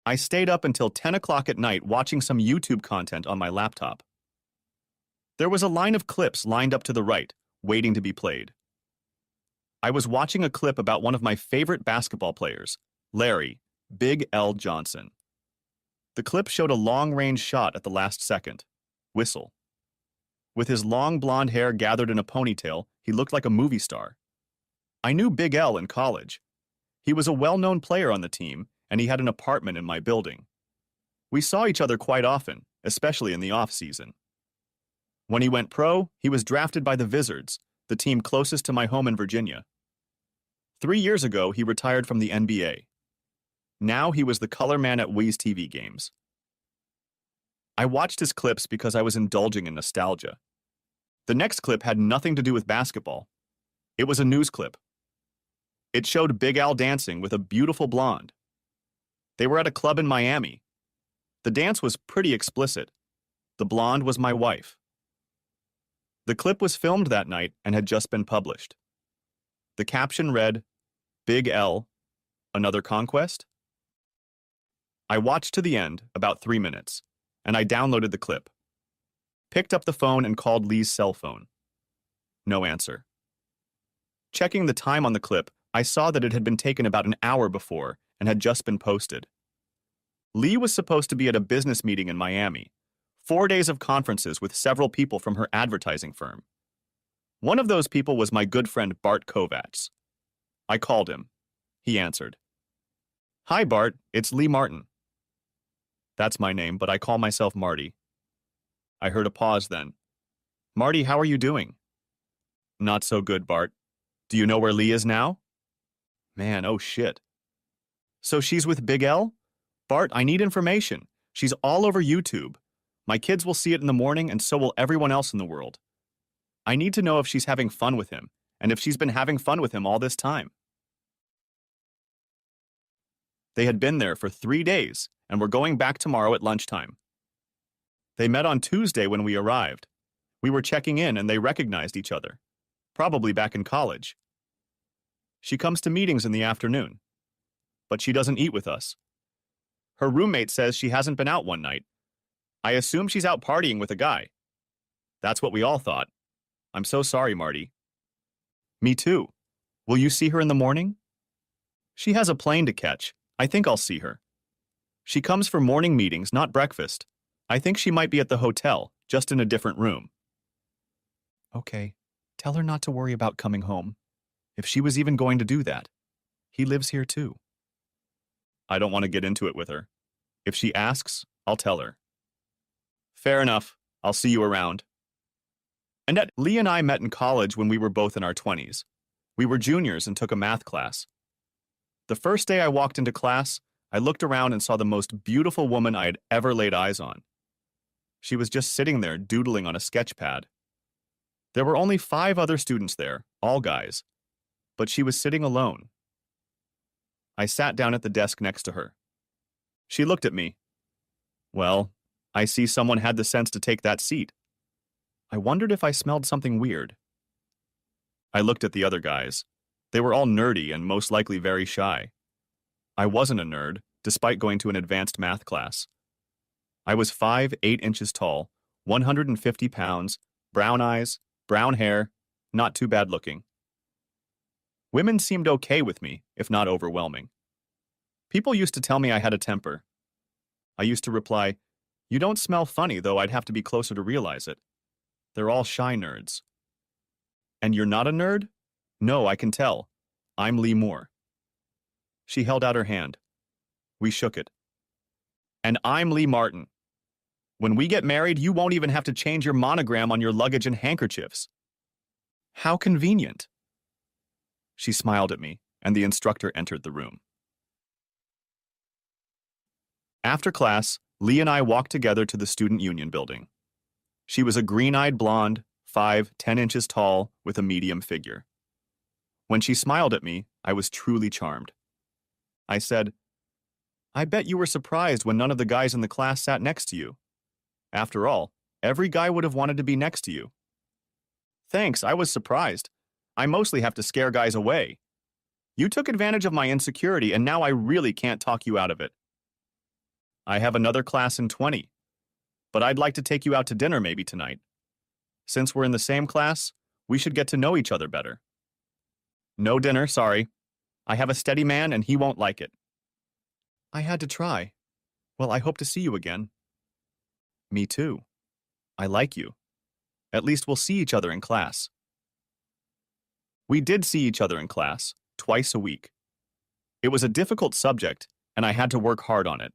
I stayed up until 10 o'clock at night watching some YouTube content on my laptop. There was a line of clips lined up to the right, waiting to be played. I was watching a clip about one of my favorite basketball players, Larry, Big L Johnson. The clip showed a long-range shot at the last second. Whistle. With his long blonde hair gathered in a ponytail, he looked like a movie star. I knew Big L in college. He was a well-known player on the team, and he had an apartment in my building. We saw each other quite often, especially in the off-season. When he went pro, he was drafted by the Wizards, the team closest to my home in Virginia. 3 years ago, he retired from the NBA. Now he was the color man at Wii's TV games. I watched his clips because I was indulging in nostalgia. The next clip had nothing to do with basketball. It was a news clip. It showed Big Al dancing with a beautiful blonde. They were at a club in Miami. The dance was pretty explicit. The blonde was my wife. The clip was filmed that night and had just been published. The caption read, "Big L, another conquest?" I watched to the end, about 3 minutes, and I downloaded the clip. Picked up the phone and called Lee's cell phone. No answer. Checking the time on the clip, I saw that it had been taken about an hour before and had just been posted. Lee was supposed to be at a business meeting in Miami, 4 days of conferences with several people from her advertising firm. One of those people was my good friend Bart Kovacs. I called him. He answered. "Hi, Bart, it's Lee Martin." That's my name, but I call myself Marty. I heard a pause then. "Marty, how are you doing?" "Not so good, Bart. Do you know where Lee is now?" Man, oh shit. "So she's with Big L? Bart, I need information. She's all over YouTube. My kids will see it in the morning, and so will everyone else in the world. I need to know if she's having fun with him, and if she's been having fun with him all this time." They had been there for 3 days, and were going back tomorrow at lunchtime. They met on Tuesday when we arrived. We were checking in, and they recognized each other. Probably back in college. She comes to meetings in the afternoon. But she doesn't eat with us. Her roommate says she hasn't been out one night. I assume she's out partying with a guy. That's what we all thought. I'm so sorry, Marty. Me too. Will you see her in the morning? She has a plane to catch. I think I'll see her. She comes for morning meetings, not breakfast. I think she might be at the hotel, just in a different room. Okay, tell her not to worry about coming home. If she was even going to do that. He lives here too. I don't want to get into it with her. If she asks, I'll tell her. Fair enough. I'll see you around. Annette, Lee and I met in college when we were both in our 20s. We were juniors and took a math class. The first day I walked into class, I looked around and saw the most beautiful woman I had ever laid eyes on. She was just sitting there doodling on a sketch pad. There were only 5 other students there, all guys, but she was sitting alone. I sat down at the desk next to her. She looked at me. Well, I see someone had the sense to take that seat. I wondered if I smelled something weird. I looked at the other guys. They were all nerdy and most likely very shy. I wasn't a nerd, despite going to an advanced math class. I was 5'8" tall, 150 pounds, brown eyes, brown hair, not too bad looking. Women seemed okay with me, if not overwhelming. People used to tell me I had a temper. I used to reply, "You don't smell funny, though I'd have to be closer to realize it. They're all shy nerds." "And you're not a nerd?" "No, I can tell. I'm Lee Moore." She held out her hand. We shook it. "And I'm Lee Martin. When we get married, you won't even have to change your monogram on your luggage and handkerchiefs." "How convenient." She smiled at me, and the instructor entered the room. After class, Lee and I walked together to the Student Union building. She was a green-eyed blonde, 5'10" tall, with a medium figure. When she smiled at me, I was truly charmed. I said, "I bet you were surprised when none of the guys in the class sat next to you. After all, every guy would have wanted to be next to you." "Thanks, I was surprised. I mostly have to scare guys away. You took advantage of my insecurity, and now I really can't talk you out of it." I have another class in 20, but I'd like to take you out to dinner maybe tonight. Since we're in the same class, we should get to know each other better. No dinner, sorry. I have a steady man and he won't like it. I had to try. Well, I hope to see you again. Me too. I like you. At least we'll see each other in class. We did see each other in class, twice a week. It was a difficult subject, and I had to work hard on it.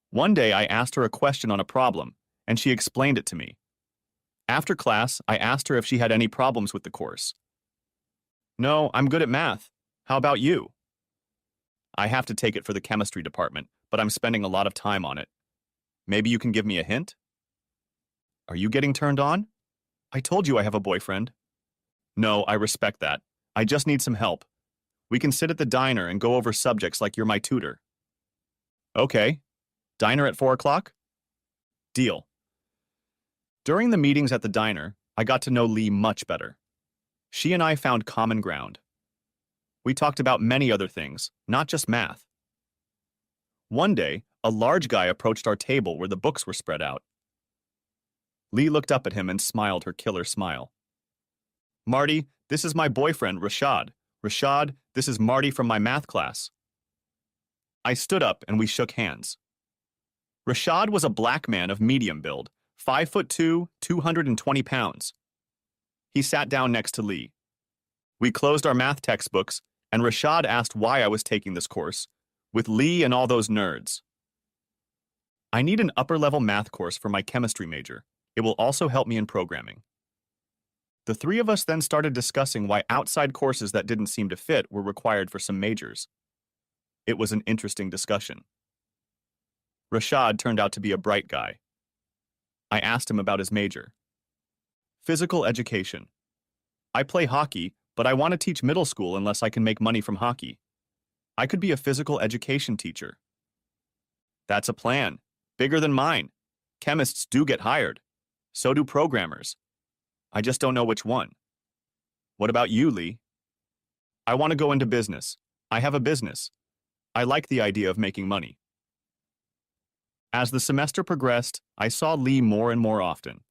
One day I asked her a question on a problem, and she explained it to me. After class, I asked her if she had any problems with the course. No, I'm good at math. How about you? I have to take it for the chemistry department, but I'm spending a lot of time on it. Maybe you can give me a hint? Are you getting turned on? I told you I have a boyfriend. No, I respect that. I just need some help. We can sit at the diner and go over subjects like you're my tutor. Okay. Diner at 4 o'clock? Deal. During the meetings at the diner, I got to know Lee much better. She and I found common ground. We talked about many other things, not just math. One day, a large guy approached our table where the books were spread out. Lee looked up at him and smiled her killer smile. Marty, this is my boyfriend, Rashad. Rashad, this is Marty from my math class. I stood up and we shook hands. Rashad was a black man of medium build, 5'2", 220 pounds. He sat down next to Lee. We closed our math textbooks, and Rashad asked why I was taking this course, with Lee and all those nerds. I need an upper-level math course for my chemistry major. It will also help me in programming. The three of us then started discussing why outside courses that didn't seem to fit were required for some majors. It was an interesting discussion. Rashad turned out to be a bright guy. I asked him about his major. Physical education. I play hockey, but I want to teach middle school unless I can make money from hockey. I could be a physical education teacher. That's a plan. Bigger than mine. Chemists do get hired. So do programmers. I just don't know which one. What about you, Lee? I want to go into business. I have a business. I like the idea of making money. As the semester progressed, I saw Lee more and more often.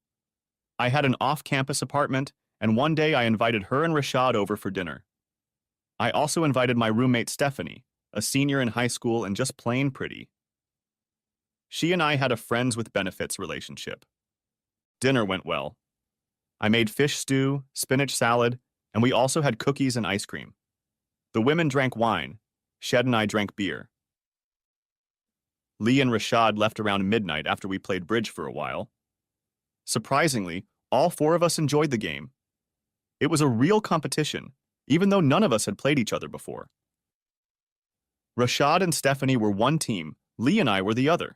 I had an off-campus apartment, and one day I invited her and Rashad over for dinner. I also invited my roommate Stephanie, a senior in high school and just plain pretty. She and I had a friends with benefits relationship. Dinner went well. I made fish stew, spinach salad, and we also had cookies and ice cream. The women drank wine. Shed and I drank beer. Lee and Rashad left around midnight after we played bridge for a while. Surprisingly, all four of us enjoyed the game. It was a real competition, even though none of us had played each other before. Rashad and Stephanie were one team, Lee and I were the other.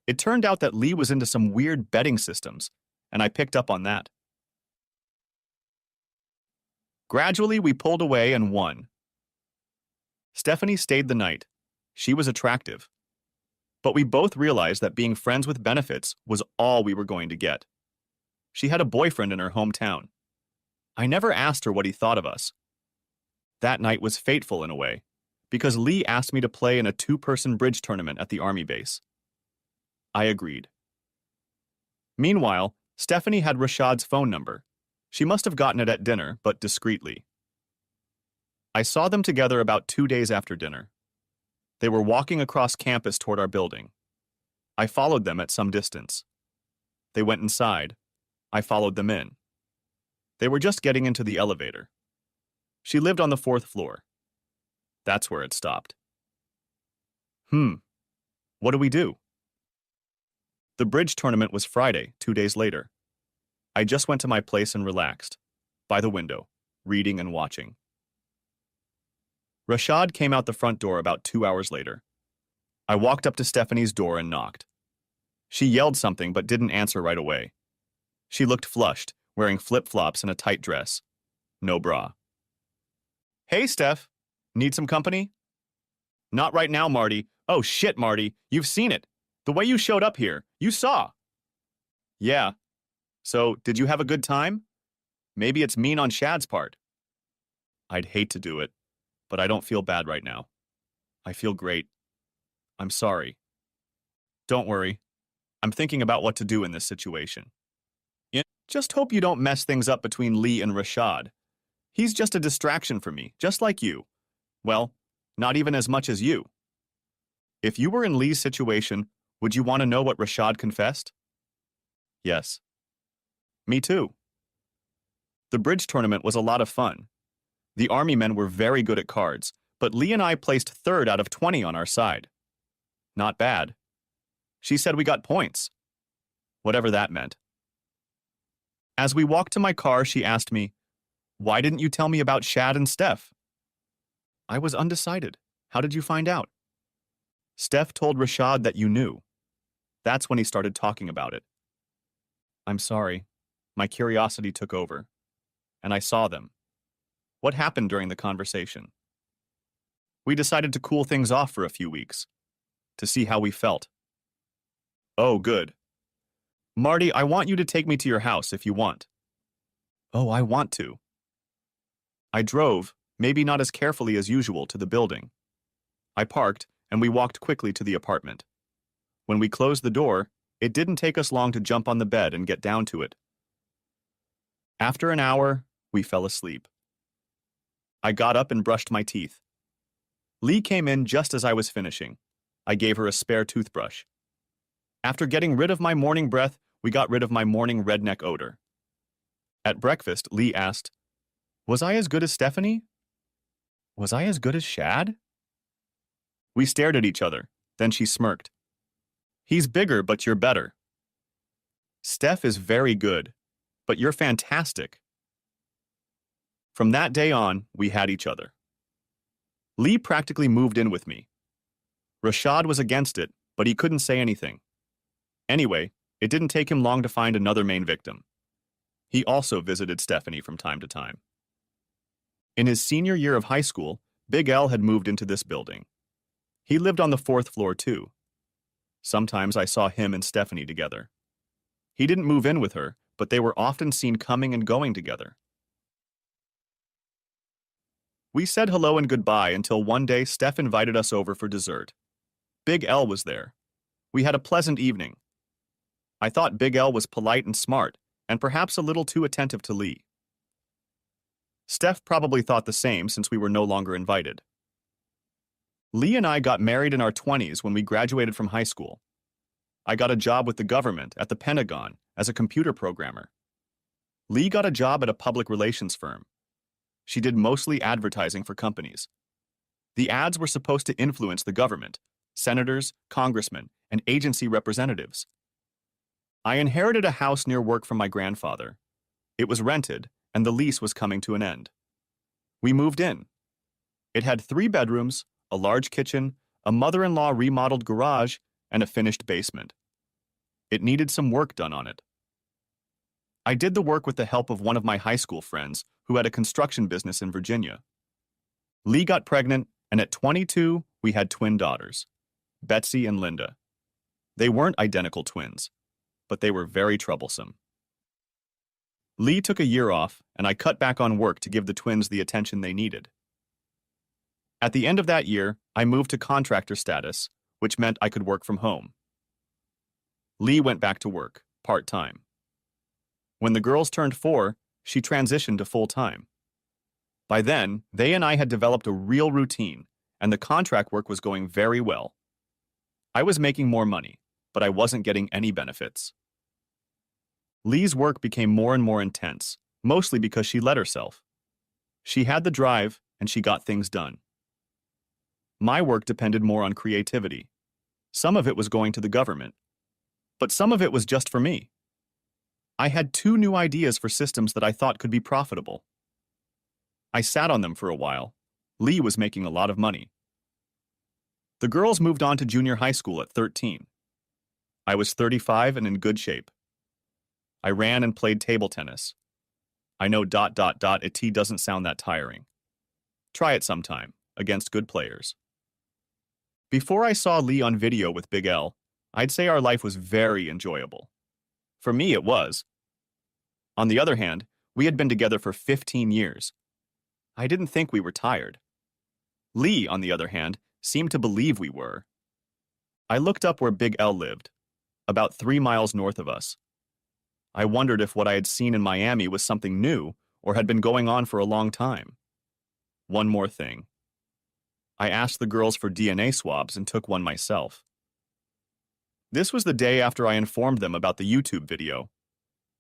It turned out that Lee was into some weird betting systems, and I picked up on that. Gradually, we pulled away and won. Stephanie stayed the night. She was attractive. But we both realized that being friends with benefits was all we were going to get. She had a boyfriend in her hometown. I never asked her what he thought of us. That night was fateful in a way, because Lee asked me to play in a 2-person bridge tournament at the Army base. I agreed. Meanwhile, Stephanie had Rashad's phone number. She must have gotten it at dinner, but discreetly. I saw them together about 2 days after dinner. They were walking across campus toward our building. I followed them at some distance. They went inside. I followed them in. They were just getting into the elevator. She lived on the 4th floor. That's where it stopped. What do we do? The bridge tournament was Friday, 2 days later. I just went to my place and relaxed, by the window, reading and watching. Rashad came out the front door about 2 hours later. I walked up to Stephanie's door and knocked. She yelled something but didn't answer right away. She looked flushed, wearing flip-flops and a tight dress. No bra. Hey, Steph. Need some company? Not right now, Marty. Oh, shit, Marty. You've seen it. The way you showed up here. You saw. Yeah. So, did you have a good time? Maybe it's mean on Shad's part. I'd hate to do it, but I don't feel bad right now. I feel great. I'm sorry. Don't worry. I'm thinking about what to do in this situation. Just hope you don't mess things up between Lee and Rashad. He's just a distraction for me, just like you. Well, not even as much as you. If you were in Lee's situation, would you want to know what Rashad confessed? Yes. Me too. The bridge tournament was a lot of fun. The army men were very good at cards, but Lee and I placed third out of 20 on our side. Not bad. She said we got points. Whatever that meant. As we walked to my car, she asked me, "Why didn't you tell me about Shad and Steph?" I was undecided. How did you find out? Steph told Rashad that you knew. That's when he started talking about it. I'm sorry. My curiosity took over, and I saw them. What happened during the conversation? We decided to cool things off for a few weeks, to see how we felt. Oh, good. Marty, I want you to take me to your house if you want. Oh, I want to. I drove, maybe not as carefully as usual, to the building. I parked, and we walked quickly to the apartment. When we closed the door, it didn't take us long to jump on the bed and get down to it. After an hour, we fell asleep. I got up and brushed my teeth. Lee came in just as I was finishing. I gave her a spare toothbrush. After getting rid of my morning breath, we got rid of my morning redneck odor. At breakfast, Lee asked, "Was I as good as Stephanie? Was I as good as Shad?" We stared at each other, then she smirked. "He's bigger, but you're better." "Steph is very good, but you're fantastic." From that day on, we had each other. Lee practically moved in with me. Rashad was against it, but he couldn't say anything. Anyway, it didn't take him long to find another main victim. He also visited Stephanie from time to time. In his senior year of high school, Big L had moved into this building. He lived on the 4th floor too. Sometimes I saw him and Stephanie together. He didn't move in with her, but they were often seen coming and going together. We said hello and goodbye until one day Steph invited us over for dessert. Big L was there. We had a pleasant evening. I thought Big L was polite and smart, and perhaps a little too attentive to Lee. Steph probably thought the same since we were no longer invited. Lee and I got married in our 20s when we graduated from high school. I got a job with the government at the Pentagon as a computer programmer. Lee got a job at a public relations firm. She did mostly advertising for companies. The ads were supposed to influence the government, senators, congressmen, and agency representatives. I inherited a house near work from my grandfather. It was rented, and the lease was coming to an end. We moved in. It had 3 bedrooms, a large kitchen, a mother-in-law remodeled garage, and a finished basement. It needed some work done on it. I did the work with the help of one of my high school friends who had a construction business in Virginia. Lee got pregnant, and at 22, we had twin daughters, Betsy and Linda. They weren't identical twins, but they were very troublesome. Lee took a year off, and I cut back on work to give the twins the attention they needed. At the end of that year, I moved to contractor status, which meant I could work from home. Lee went back to work, part-time. When the girls turned 4, she transitioned to full-time. By then, they and I had developed a real routine, and the contract work was going very well. I was making more money, but I wasn't getting any benefits. Lee's work became more and more intense, mostly because she let herself. She had the drive, and she got things done. My work depended more on creativity. Some of it was going to the government, but some of it was just for me. I had 2 new ideas for systems that I thought could be profitable. I sat on them for a while. Lee was making a lot of money. The girls moved on to junior high school at 13. I was 35 and in good shape. I ran and played table tennis. I know ... it doesn't sound that tiring. Try it sometime, against good players. Before I saw Lee on video with Big L, I'd say our life was very enjoyable. For me, it was. On the other hand, we had been together for 15 years. I didn't think we were tired. Lee, on the other hand, seemed to believe we were. I looked up where Big L lived, about 3 miles north of us. I wondered if what I had seen in Miami was something new or had been going on for a long time. One more thing. I asked the girls for DNA swabs and took one myself. This was the day after I informed them about the YouTube video.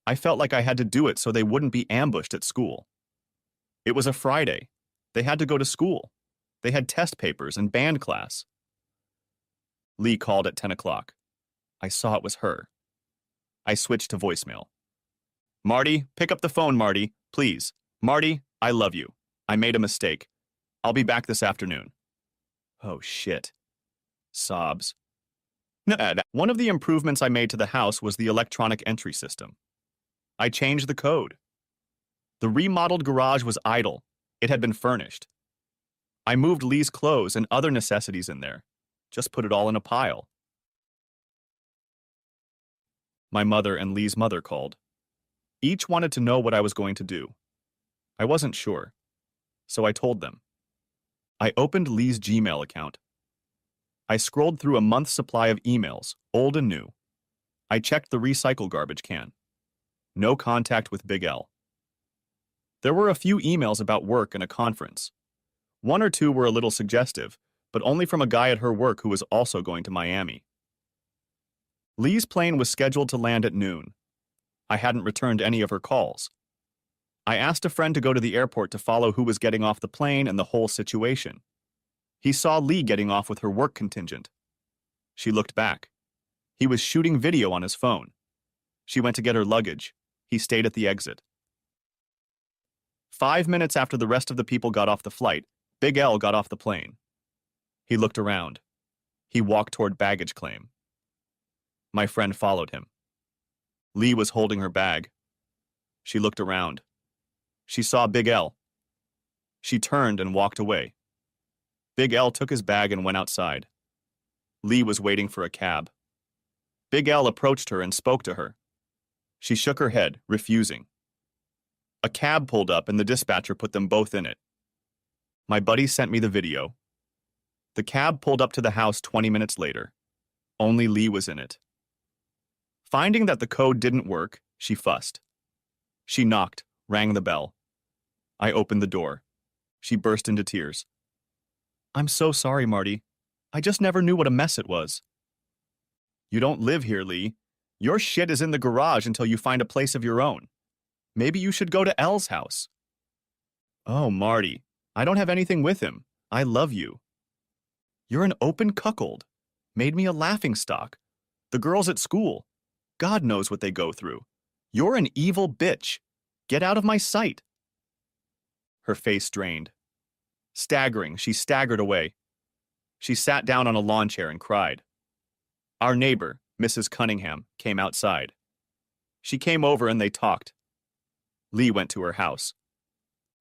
I felt like I had to do it so they wouldn't be ambushed at school. It was a Friday. They had to go to school. They had test papers and band class. Lee called at 10 o'clock. I saw it was her. I switched to voicemail. Marty, pick up the phone, Marty, please. Marty, I love you. I made a mistake. I'll be back this afternoon. Oh, shit. Sobs. One of the improvements I made to the house was the electronic entry system. I changed the code. The remodeled garage was idle. It had been furnished. I moved Lee's clothes and other necessities in there. Just put it all in a pile. My mother and Lee's mother called. Each wanted to know what I was going to do. I wasn't sure, so I told them. I opened Lee's Gmail account. I scrolled through a month's supply of emails, old and new. I checked the recycle garbage can. No contact with Big L. There were a few emails about work and a conference. One or two were a little suggestive, but only from a guy at her work who was also going to Miami. Lee's plane was scheduled to land at noon. I hadn't returned any of her calls. I asked a friend to go to the airport to follow who was getting off the plane and the whole situation. He saw Lee getting off with her work contingent. She looked back. He was shooting video on his phone. She went to get her luggage. He stayed at the exit. 5 minutes after the rest of the people got off the flight, Big L got off the plane. He looked around. He walked toward baggage claim. My friend followed him. Lee was holding her bag. She looked around. She saw Big L. She turned and walked away. Big L took his bag and went outside. Lee was waiting for a cab. Big L approached her and spoke to her. She shook her head, refusing. A cab pulled up and the dispatcher put them both in it. My buddy sent me the video. The cab pulled up to the house 20 minutes later. Only Lee was in it. Finding that the code didn't work, she fussed. She knocked, rang the bell. I opened the door. She burst into tears. I'm so sorry, Marty. I just never knew what a mess it was. You don't live here, Lee. Your shit is in the garage until you find a place of your own. Maybe you should go to L's house. Oh, Marty, I don't have anything with him. I love you. You're an open cuckold. Made me a laughingstock. The girls at school. God knows what they go through. You're an evil bitch. Get out of my sight. Her face drained. Staggering, she staggered away. She sat down on a lawn chair and cried. Our neighbor, Mrs. Cunningham, came outside. She came over and they talked. Lee went to her house.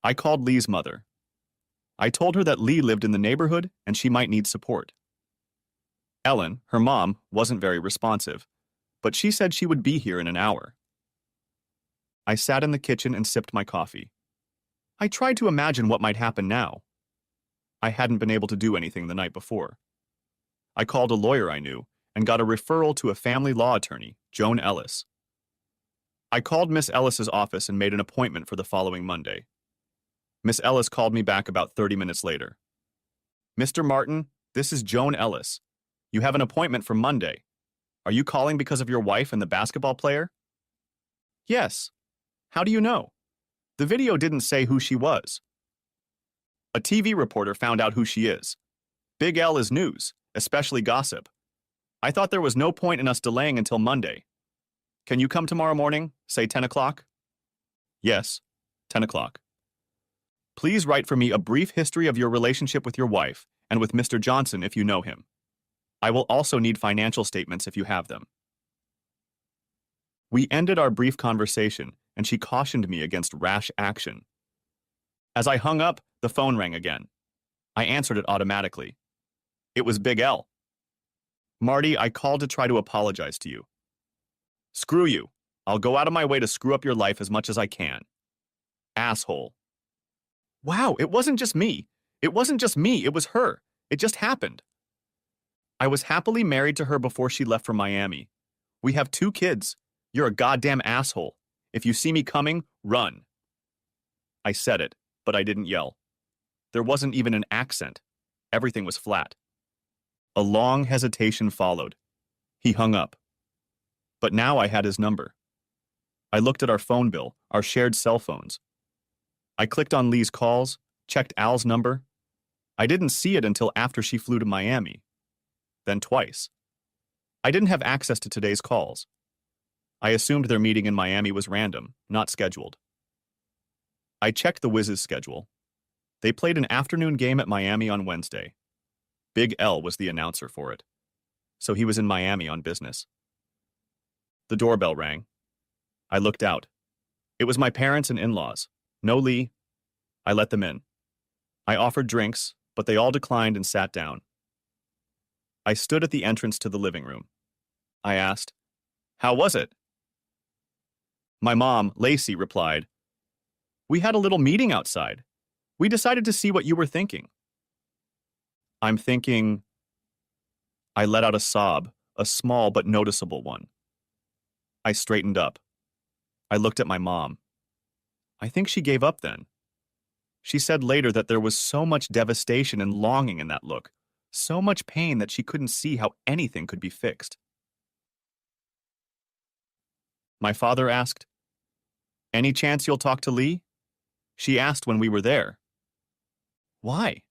I called Lee's mother. I told her that Lee lived in the neighborhood and she might need support. Ellen, her mom, wasn't very responsive, but she said she would be here in an hour. I sat in the kitchen and sipped my coffee. I tried to imagine what might happen now. I hadn't been able to do anything the night before. I called a lawyer I knew and got a referral to a family law attorney, Joan Ellis. I called Miss Ellis's office and made an appointment for the following Monday. Miss Ellis called me back about 30 minutes later. Mr. Martin, this is Joan Ellis. You have an appointment for Monday. Are you calling because of your wife and the basketball player? Yes. How do you know? The video didn't say who she was. A TV reporter found out who she is. Big L is news, especially gossip. I thought there was no point in us delaying until Monday. Can you come tomorrow morning, say 10 o'clock? Yes, 10 o'clock. Please write for me a brief history of your relationship with your wife and with Mr. Johnson if you know him. I will also need financial statements if you have them. We ended our brief conversation, and she cautioned me against rash action. As I hung up, the phone rang again. I answered it automatically. It was Big L. Marty, I called to try to apologize to you. Screw you. I'll go out of my way to screw up your life as much as I can. Asshole. Wow, it wasn't just me. It wasn't just me, it was her. It just happened. I was happily married to her before she left for Miami. We have 2 kids. You're a goddamn asshole. If you see me coming, run. I said it, but I didn't yell. There wasn't even an accent. Everything was flat. A long hesitation followed. He hung up. But now I had his number. I looked at our phone bill, our shared cell phones. I clicked on Lee's calls, checked Al's number. I didn't see it until after she flew to Miami. Then twice. I didn't have access to today's calls. I assumed their meeting in Miami was random, not scheduled. I checked the Wiz's schedule. They played an afternoon game at Miami on Wednesday. Big L was the announcer for it. So he was in Miami on business. The doorbell rang. I looked out. It was my parents and in-laws. No Lee. I let them in. I offered drinks, but they all declined and sat down. I stood at the entrance to the living room. I asked, "How was it?" My mom, Lacey, replied, "We had a little meeting outside. We decided to see what you were thinking." I'm thinking... I let out a sob, a small but noticeable one. I straightened up. I looked at my mom. I think she gave up then. She said later that there was so much devastation and longing in that look, so much pain that she couldn't see how anything could be fixed. My father asked, "Any chance you'll talk to Lee?" She asked when we were there. Why?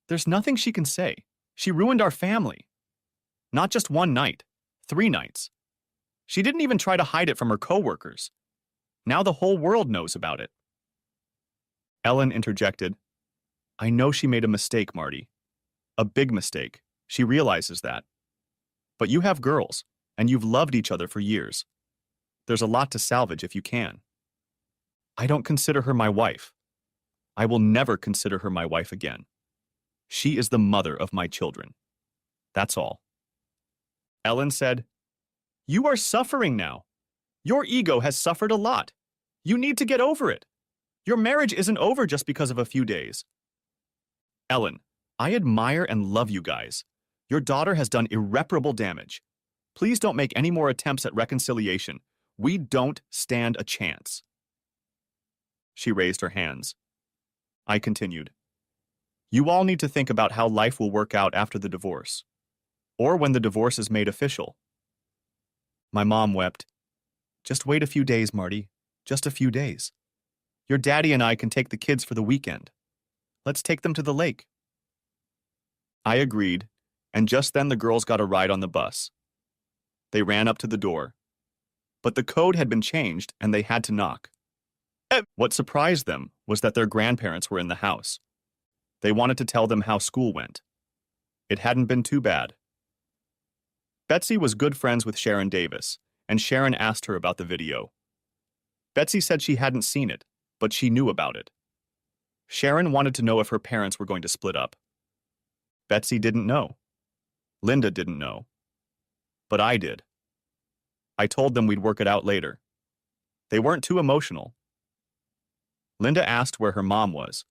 There's nothing she can say. She ruined our family. Not just one night, 3 nights. She didn't even try to hide it from her coworkers. Now the whole world knows about it. Ellen interjected, "I know she made a mistake, Marty. A big mistake. She realizes that. But you have girls, and you've loved each other for years. There's a lot to salvage if you can. I don't consider her my wife. I will never consider her my wife again. She is the mother of my children. That's all." Ellen said, "You are suffering now. Your ego has suffered a lot. You need to get over it. Your marriage isn't over just because of a few days." Ellen, I admire and love you guys. Your daughter has done irreparable damage. Please don't make any more attempts at reconciliation. We don't stand a chance. She raised her hands. I continued. You all need to think about how life will work out after the divorce, or when the divorce is made official. My mom wept. Just wait a few days, Marty. Just a few days. Your daddy and I can take the kids for the weekend. Let's take them to the lake. I agreed, and just then the girls got a ride on the bus. They ran up to the door. But the code had been changed, and they had to knock. What surprised them was that their grandparents were in the house. They wanted to tell them how school went. It hadn't been too bad. Betsy was good friends with Sharon Davis, and Sharon asked her about the video. Betsy said she hadn't seen it, but she knew about it. Sharon wanted to know if her parents were going to split up. Betsy didn't know. Linda didn't know. But I did. I told them we'd work it out later. They weren't too emotional. Linda asked where her mom was.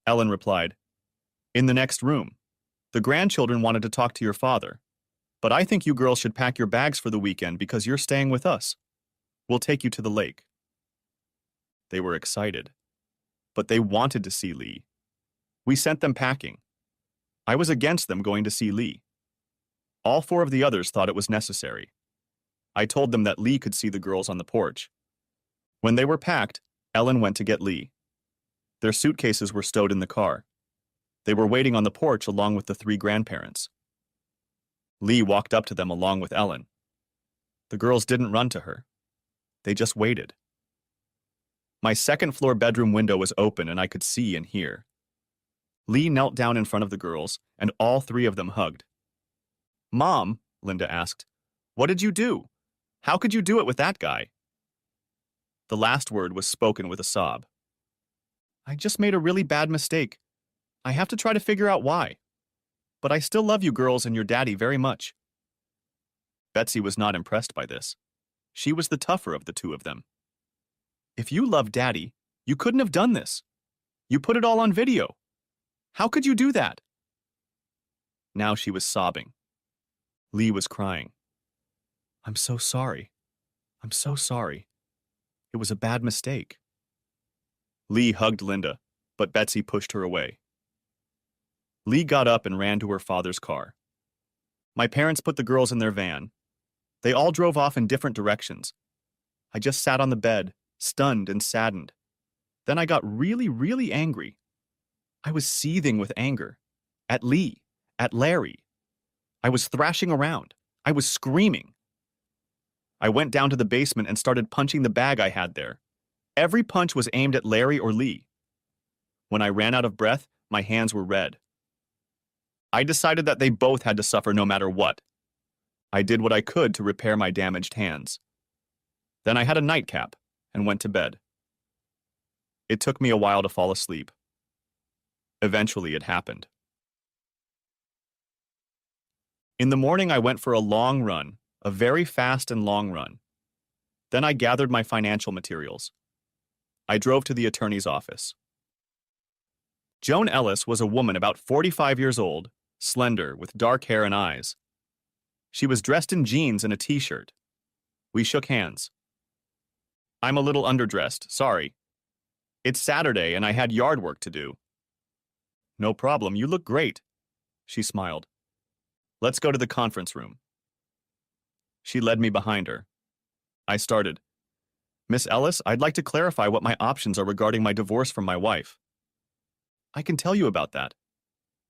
Ellen replied, "In the next room. The grandchildren wanted to talk to your father. But I think you girls should pack your bags for the weekend because you're staying with us. We'll take you to the lake." They were excited. But they wanted to see Lee. We sent them packing. I was against them going to see Lee. All 4 of the others thought it was necessary. I told them that Lee could see the girls on the porch. When they were packed, Ellen went to get Lee. Their suitcases were stowed in the car. They were waiting on the porch along with the 3 grandparents. Lee walked up to them along with Ellen. The girls didn't run to her. They just waited. My second-floor bedroom window was open and I could see and hear. Lee knelt down in front of the girls, and all 3 of them hugged. "Mom," Linda asked, "what did you do? How could you do it with that guy?" The last word was spoken with a sob. "I just made a really bad mistake. I have to try to figure out why. But I still love you girls and your daddy very much." Betsy was not impressed by this. She was the tougher of the 2 of them. "If you loved Daddy, you couldn't have done this. You put it all on video. How could you do that?" Now she was sobbing. Lee was crying. I'm so sorry. I'm so sorry. It was a bad mistake. Lee hugged Linda, but Betsy pushed her away. Lee got up and ran to her father's car. My parents put the girls in their van. They all drove off in different directions. I just sat on the bed, stunned and saddened. Then I got really, really angry. I was seething with anger. At Lee, at Larry. I was thrashing around. I was screaming. I went down to the basement and started punching the bag I had there. Every punch was aimed at Larry or Lee. When I ran out of breath, my hands were red. I decided that they both had to suffer no matter what. I did what I could to repair my damaged hands. Then I had a nightcap and went to bed. It took me a while to fall asleep. Eventually, it happened. In the morning, I went for a long run, a very fast and long run. Then I gathered my financial materials. I drove to the attorney's office. Joan Ellis was a woman about 45 years old, slender, with dark hair and eyes. She was dressed in jeans and a t-shirt. We shook hands. I'm a little underdressed, sorry. It's Saturday and I had yard work to do. No problem, you look great, she smiled. Let's go to the conference room. She led me behind her. I started. Miss Ellis, I'd like to clarify what my options are regarding my divorce from my wife. I can tell you about that.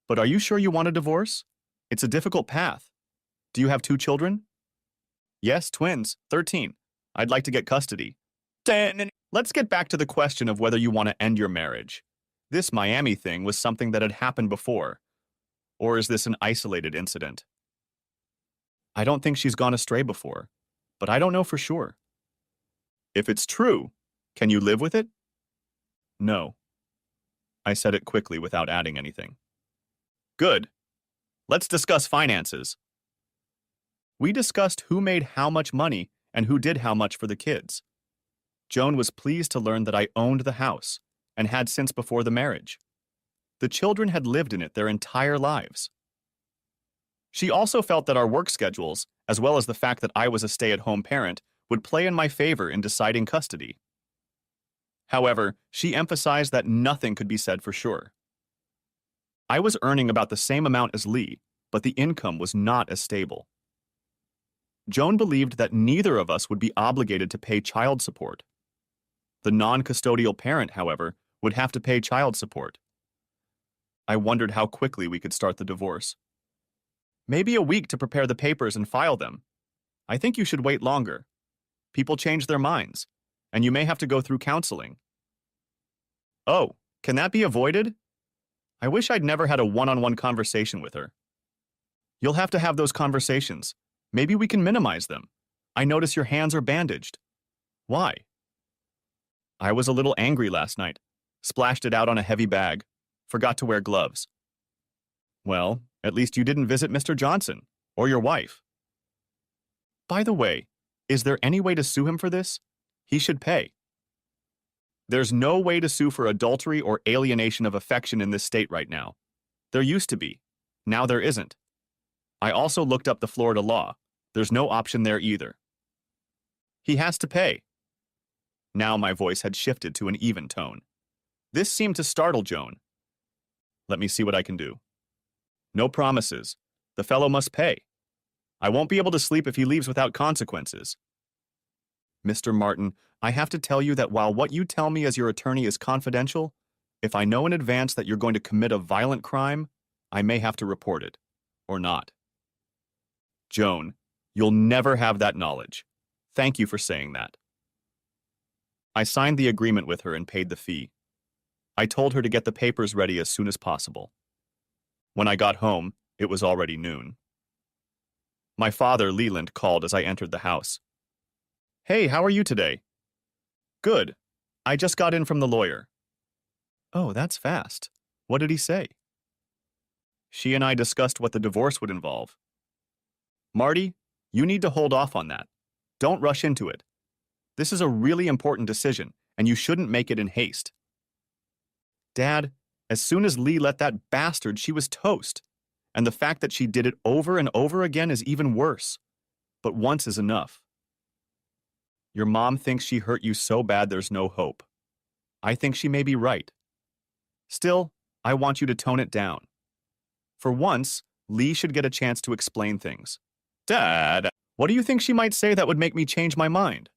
But are you sure you want a divorce? It's a difficult path. Do you have 2 children? Yes, twins, 13. I'd like to get custody. 10. Let's get back to the question of whether you want to end your marriage. This Miami thing was something that had happened before. Or is this an isolated incident? I don't think she's gone astray before, but I don't know for sure. If it's true, can you live with it? No. I said it quickly without adding anything. Good. Let's discuss finances. We discussed who made how much money and who did how much for the kids. Joan was pleased to learn that I owned the house and had since before the marriage. The children had lived in it their entire lives. She also felt that our work schedules, as well as the fact that I was a stay-at-home parent, would play in my favor in deciding custody. However, she emphasized that nothing could be said for sure. I was earning about the same amount as Lee, but the income was not as stable. Joan believed that neither of us would be obligated to pay child support. The non-custodial parent, however, would have to pay child support. I wondered how quickly we could start the divorce. Maybe a week to prepare the papers and file them. I think you should wait longer. People change their minds, and you may have to go through counseling. Oh, can that be avoided? I wish I'd never had a one-on-one conversation with her. You'll have to have those conversations. Maybe we can minimize them. I notice your hands are bandaged. Why? I was a little angry last night. Splashed it out on a heavy bag. Forgot to wear gloves. Well, at least you didn't visit Mr. Johnson, or your wife. By the way, is there any way to sue him for this? He should pay. There's no way to sue for adultery or alienation of affection in this state right now. There used to be. Now there isn't. I also looked up the Florida law. There's no option there either. He has to pay. Now my voice had shifted to an even tone. This seemed to startle Joan. Let me see what I can do. No promises. The fellow must pay. I won't be able to sleep if he leaves without consequences. Mr. Martin, I have to tell you that while what you tell me as your attorney is confidential, if I know in advance that you're going to commit a violent crime, I may have to report it. Or not. Joan, you'll never have that knowledge. Thank you for saying that. I signed the agreement with her and paid the fee. I told her to get the papers ready as soon as possible. When I got home, it was already noon. My father, Leland, called as I entered the house. Hey, how are you today? Good. I just got in from the lawyer. Oh, that's fast. What did he say? She and I discussed what the divorce would involve. Marty, you need to hold off on that. Don't rush into it. This is a really important decision, and you shouldn't make it in haste. Dad, as soon as Lee let that bastard, she was toast. And the fact that she did it over and over again is even worse. But once is enough. Your mom thinks she hurt you so bad there's no hope. I think she may be right. Still, I want you to tone it down. For once, Lee should get a chance to explain things. Dad, what do you think she might say that would make me change my mind?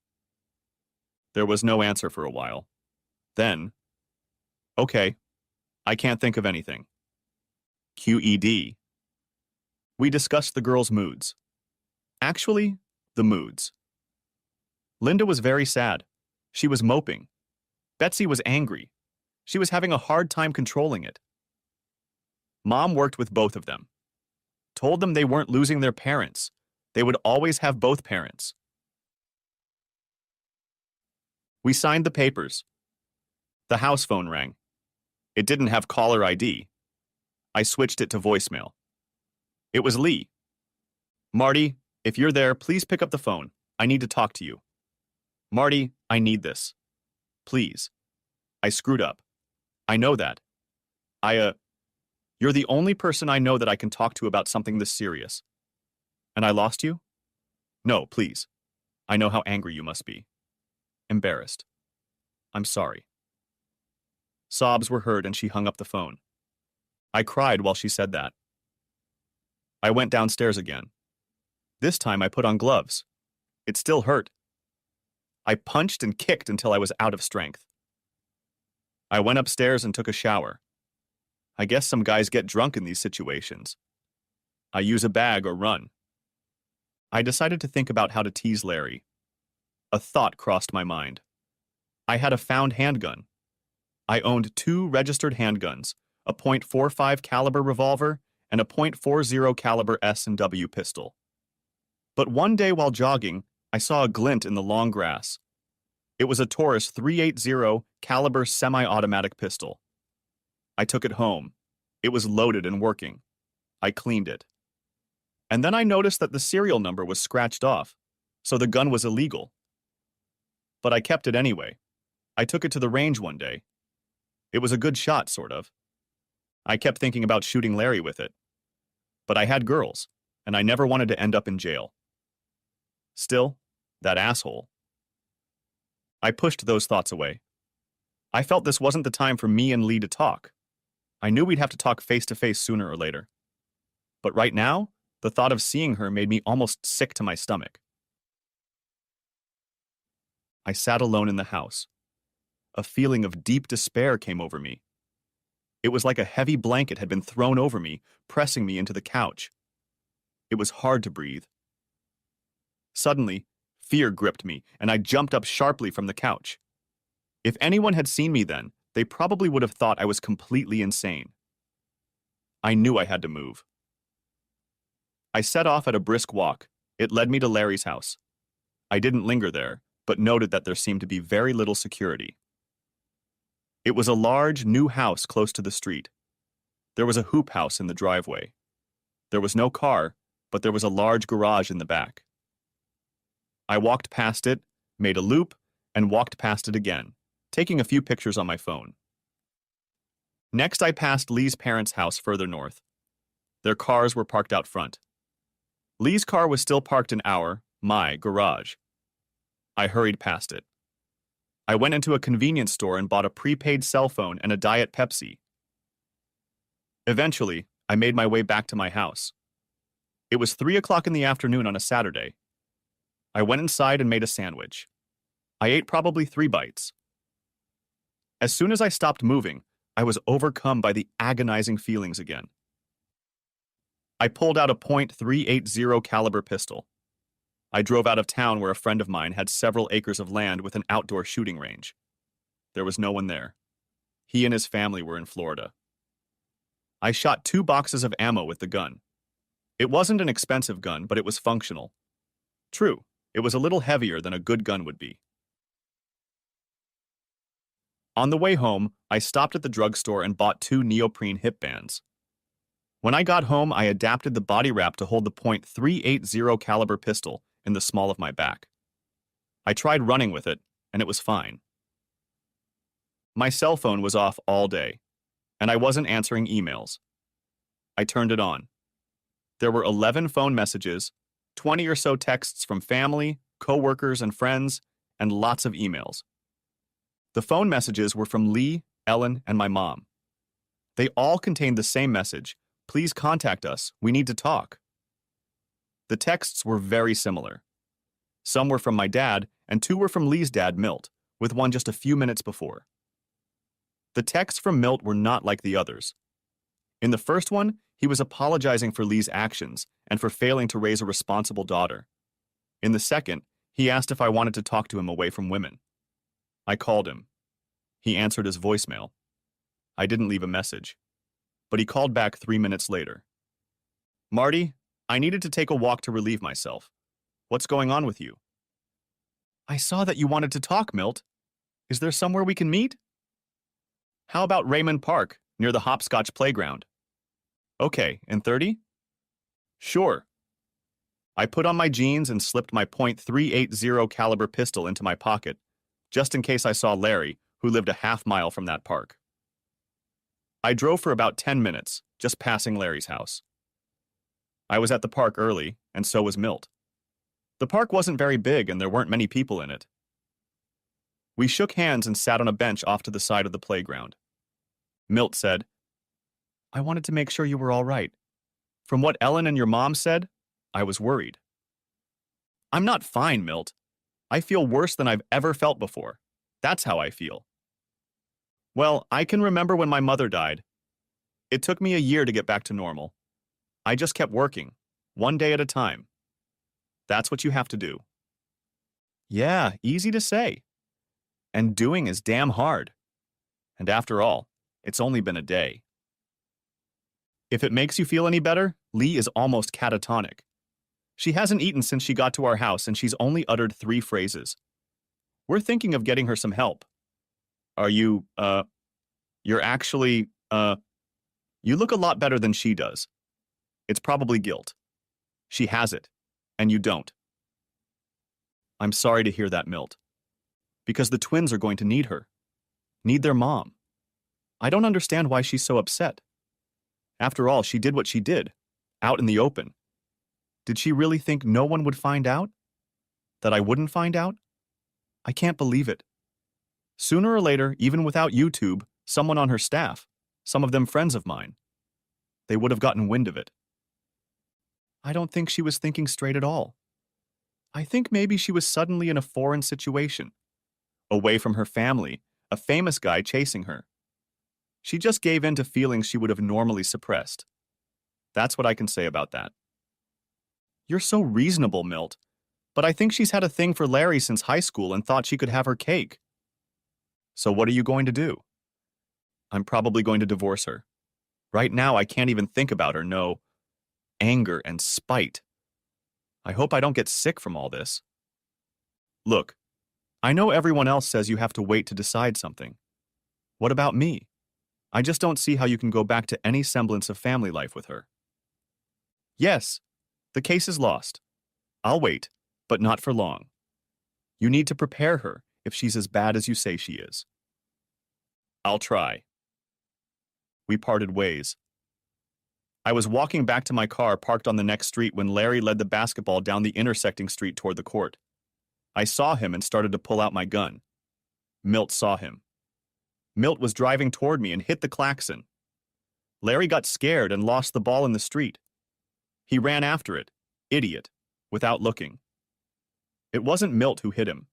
There was no answer for a while. Then, okay, I can't think of anything. QED. We discussed the girls' moods. Actually, the moods. Linda was very sad. She was moping. Betsy was angry. She was having a hard time controlling it. Mom worked with both of them. Told them they weren't losing their parents. They would always have both parents. We signed the papers. The house phone rang. It didn't have caller ID. I switched it to voicemail. It was Lee. Marty, if you're there, please pick up the phone. I need to talk to you. Marty, I need this. Please. I screwed up. I know that. You're the only person I know that I can talk to about something this serious. And I lost you? No, please. I know how angry you must be. Embarrassed. I'm sorry. Sobs were heard and she hung up the phone. I cried while she said that. I went downstairs again. This time I put on gloves. It still hurt. I punched and kicked until I was out of strength. I went upstairs and took a shower. I guess some guys get drunk in these situations. I use a bag or run. I decided to think about how to tease Larry. A thought crossed my mind. I had a found handgun. I owned 2 registered handguns, a .45 caliber revolver and a .40 caliber S&W pistol. But one day while jogging, I saw a glint in the long grass. It was a Taurus .380 caliber semi-automatic pistol. I took it home. It was loaded and working. I cleaned it. And then I noticed that the serial number was scratched off, so the gun was illegal. But I kept it anyway. I took it to the range one day. It was a good shot, sort of. I kept thinking about shooting Larry with it. But I had girls, and I never wanted to end up in jail. Still, that asshole. I pushed those thoughts away. I felt this wasn't the time for me and Lee to talk. I knew we'd have to talk face to face sooner or later. But right now, the thought of seeing her made me almost sick to my stomach. I sat alone in the house. A feeling of deep despair came over me. It was like a heavy blanket had been thrown over me, pressing me into the couch. It was hard to breathe. Suddenly, fear gripped me, and I jumped up sharply from the couch. If anyone had seen me then, they probably would have thought I was completely insane. I knew I had to move. I set off at a brisk walk. It led me to Larry's house. I didn't linger there, but noted that there seemed to be very little security. It was a large, new house close to the street. There was a hoop house in the driveway. There was no car, but there was a large garage in the back. I walked past it, made a loop, and walked past it again, taking a few pictures on my phone. Next, I passed Lee's parents' house further north. Their cars were parked out front. Lee's car was still parked in my garage. I hurried past it. I went into a convenience store and bought a prepaid cell phone and a Diet Pepsi. Eventually, I made my way back to my house. It was 3 o'clock in the afternoon on a Saturday. I went inside and made a sandwich. I ate probably 3 bites. As soon as I stopped moving, I was overcome by the agonizing feelings again. I pulled out a .380 caliber pistol. I drove out of town where a friend of mine had several acres of land with an outdoor shooting range. There was no one there. He and his family were in Florida. I shot 2 boxes of ammo with the gun. It wasn't an expensive gun, but it was functional. True, it was a little heavier than a good gun would be. On the way home, I stopped at the drugstore and bought 2 neoprene hip bands. When I got home, I adapted the body wrap to hold the .380 caliber pistol in the small of my back. I tried running with it, and it was fine. My cell phone was off all day, and I wasn't answering emails. I turned it on. There were 11 phone messages, 20 or so texts from family, coworkers, and friends, and lots of emails. The phone messages were from Lee, Ellen, and my mom. They all contained the same message: "Please contact us, we need to talk." The texts were very similar. Some were from my dad, and 2 were from Lee's dad, Milt, with one just a few minutes before. The texts from Milt were not like the others. In the first one, he was apologizing for Lee's actions and for failing to raise a responsible daughter. In the second, he asked if I wanted to talk to him away from women. I called him. He answered his voicemail. I didn't leave a message, but he called back 3 minutes later. "Marty, I needed to take a walk to relieve myself. What's going on with you?" "I saw that you wanted to talk, Milt. Is there somewhere we can meet?" "How about Raymond Park, near the hopscotch playground?" "Okay, in 30? "Sure." I put on my jeans and slipped my .380 caliber pistol into my pocket, just in case I saw Larry, who lived a half-mile from that park. I drove for about 10 minutes, just passing Larry's house. I was at the park early, and so was Milt. The park wasn't very big and there weren't many people in it. We shook hands and sat on a bench off to the side of the playground. Milt said, "I wanted to make sure you were all right. From what Ellen and your mom said, I was worried." "I'm not fine, Milt. I feel worse than I've ever felt before. That's how I feel." "Well, I can remember when my mother died. It took me a year to get back to normal. I just kept working, one day at a time. That's what you have to do." "Yeah, easy to say. And doing is damn hard. And after all, it's only been a day." "If it makes you feel any better, Lee is almost catatonic. She hasn't eaten since she got to our house and she's only uttered 3 phrases. We're thinking of getting her some help." "Are you, you're actually, you look a lot better than she does. It's probably guilt. She has it, and you don't." "I'm sorry to hear that, Milt. Because the twins are going to need her. Need their mom. I don't understand why she's so upset. After all, she did what she did, out in the open. Did she really think no one would find out? That I wouldn't find out? I can't believe it. Sooner or later, even without YouTube, someone on her staff, some of them friends of mine, they would have gotten wind of it. I don't think she was thinking straight at all. I think maybe she was suddenly in a foreign situation, away from her family, a famous guy chasing her. She just gave in to feelings she would have normally suppressed. That's what I can say about that." "You're so reasonable, Milt, but I think she's had a thing for Larry since high school and thought she could have her cake." "So what are you going to do?" "I'm probably going to divorce her. Right now, I can't even think about her, no. Anger and spite. I hope I don't get sick from all this." "Look, I know everyone else says you have to wait to decide something. What about me? I just don't see how you can go back to any semblance of family life with her." "Yes, the case is lost. I'll wait, but not for long. You need to prepare her if she's as bad as you say she is." "I'll try." We parted ways. I was walking back to my car parked on the next street when Larry led the basketball down the intersecting street toward the court. I saw him and started to pull out my gun. Milt saw him. Milt was driving toward me and hit the klaxon. Larry got scared and lost the ball in the street. He ran after it, idiot, without looking. It wasn't Milt who hit him.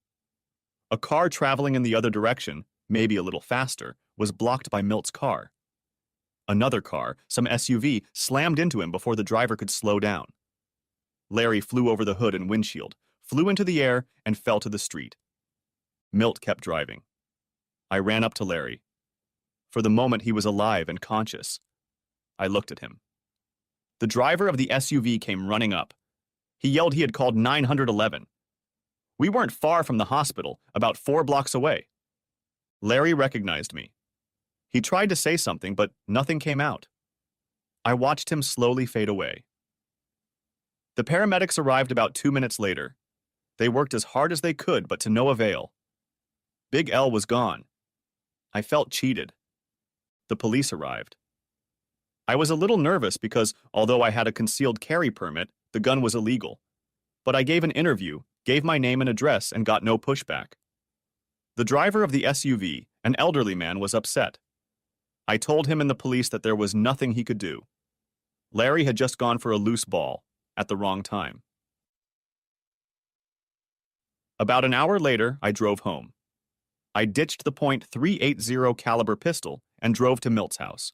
A car traveling in the other direction, maybe a little faster, was blocked by Milt's car. Another car, some SUV, slammed into him before the driver could slow down. Larry flew over the hood and windshield, flew into the air, and fell to the street. Milt kept driving. I ran up to Larry. For the moment, he was alive and conscious. I looked at him. The driver of the SUV came running up. He yelled he had called 911. We weren't far from the hospital, about 4 blocks away. Larry recognized me. He tried to say something, but nothing came out. I watched him slowly fade away. The paramedics arrived about 2 minutes later. They worked as hard as they could, but to no avail. Big L was gone. I felt cheated. The police arrived. I was a little nervous because, although I had a concealed carry permit, the gun was illegal. But I gave an interview, gave my name and address, and got no pushback. The driver of the SUV, an elderly man, was upset. I told him and the police that there was nothing he could do. Larry had just gone for a loose ball, at the wrong time. About an hour later, I drove home. I ditched the .380 caliber pistol and drove to Milt's house.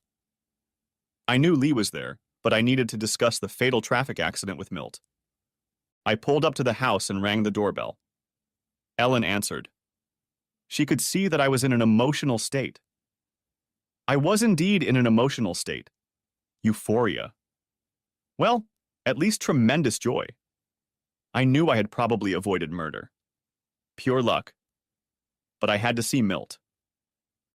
I knew Lee was there, but I needed to discuss the fatal traffic accident with Milt. I pulled up to the house and rang the doorbell. Ellen answered. She could see that I was in an emotional state. I was indeed in an emotional state. Euphoria. Well, at least tremendous joy. I knew I had probably avoided murder. Pure luck. But I had to see Milt.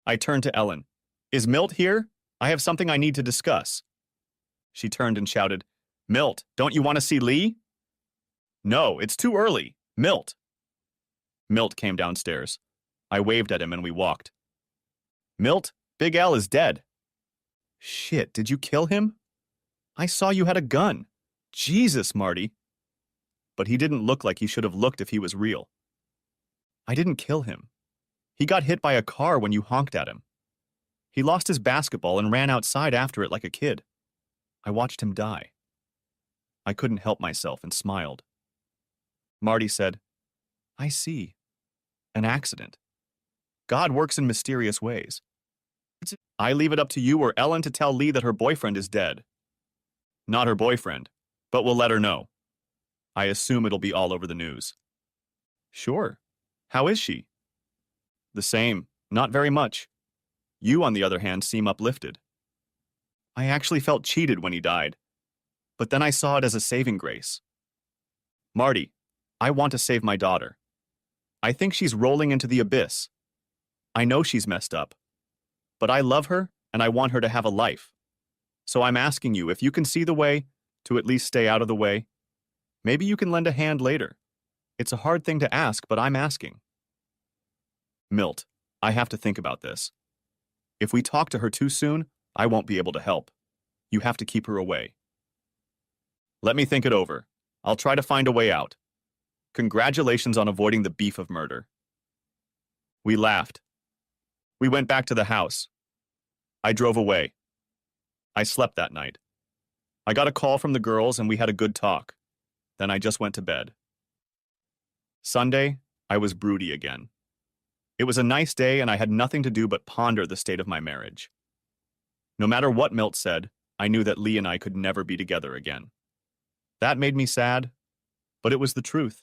I turned to Ellen. Is Milt here? I have something I need to discuss. She turned and shouted, Milt, don't you want to see Lee? No, it's too early. Milt. Milt came downstairs. I waved at him and we walked. Milt, Big L is dead. Shit, did you kill him? I saw you had a gun. Jesus, Marty. But he didn't look like he should have looked if he was real. I didn't kill him. He got hit by a car when you honked at him. He lost his basketball and ran outside after it like a kid. I watched him die. I couldn't help myself and smiled. Marty said, I see. An accident. God works in mysterious ways. I leave it up to you or Ellen to tell Lee that her boyfriend is dead. Not her boyfriend, but we'll let her know. I assume it'll be all over the news. Sure. How is she? The same. Not very much. You, on the other hand, seem uplifted. I actually felt cheated when he died, but then I saw it as a saving grace. Marty, I want to save my daughter. I think she's rolling into the abyss. I know she's messed up, but I love her and I want her to have a life. So I'm asking you if you can see the way to at least stay out of the way. Maybe you can lend a hand later. It's a hard thing to ask, but I'm asking. Milt, I have to think about this. If we talk to her too soon, I won't be able to help. You have to keep her away. Let me think it over. I'll try to find a way out. Congratulations on avoiding the beef of murder. We laughed. We went back to the house. I drove away. I slept that night. I got a call from the girls and we had a good talk. Then I just went to bed. Sunday, I was broody again. It was a nice day and I had nothing to do but ponder the state of my marriage. No matter what Milt said, I knew that Lee and I could never be together again. That made me sad, but it was the truth.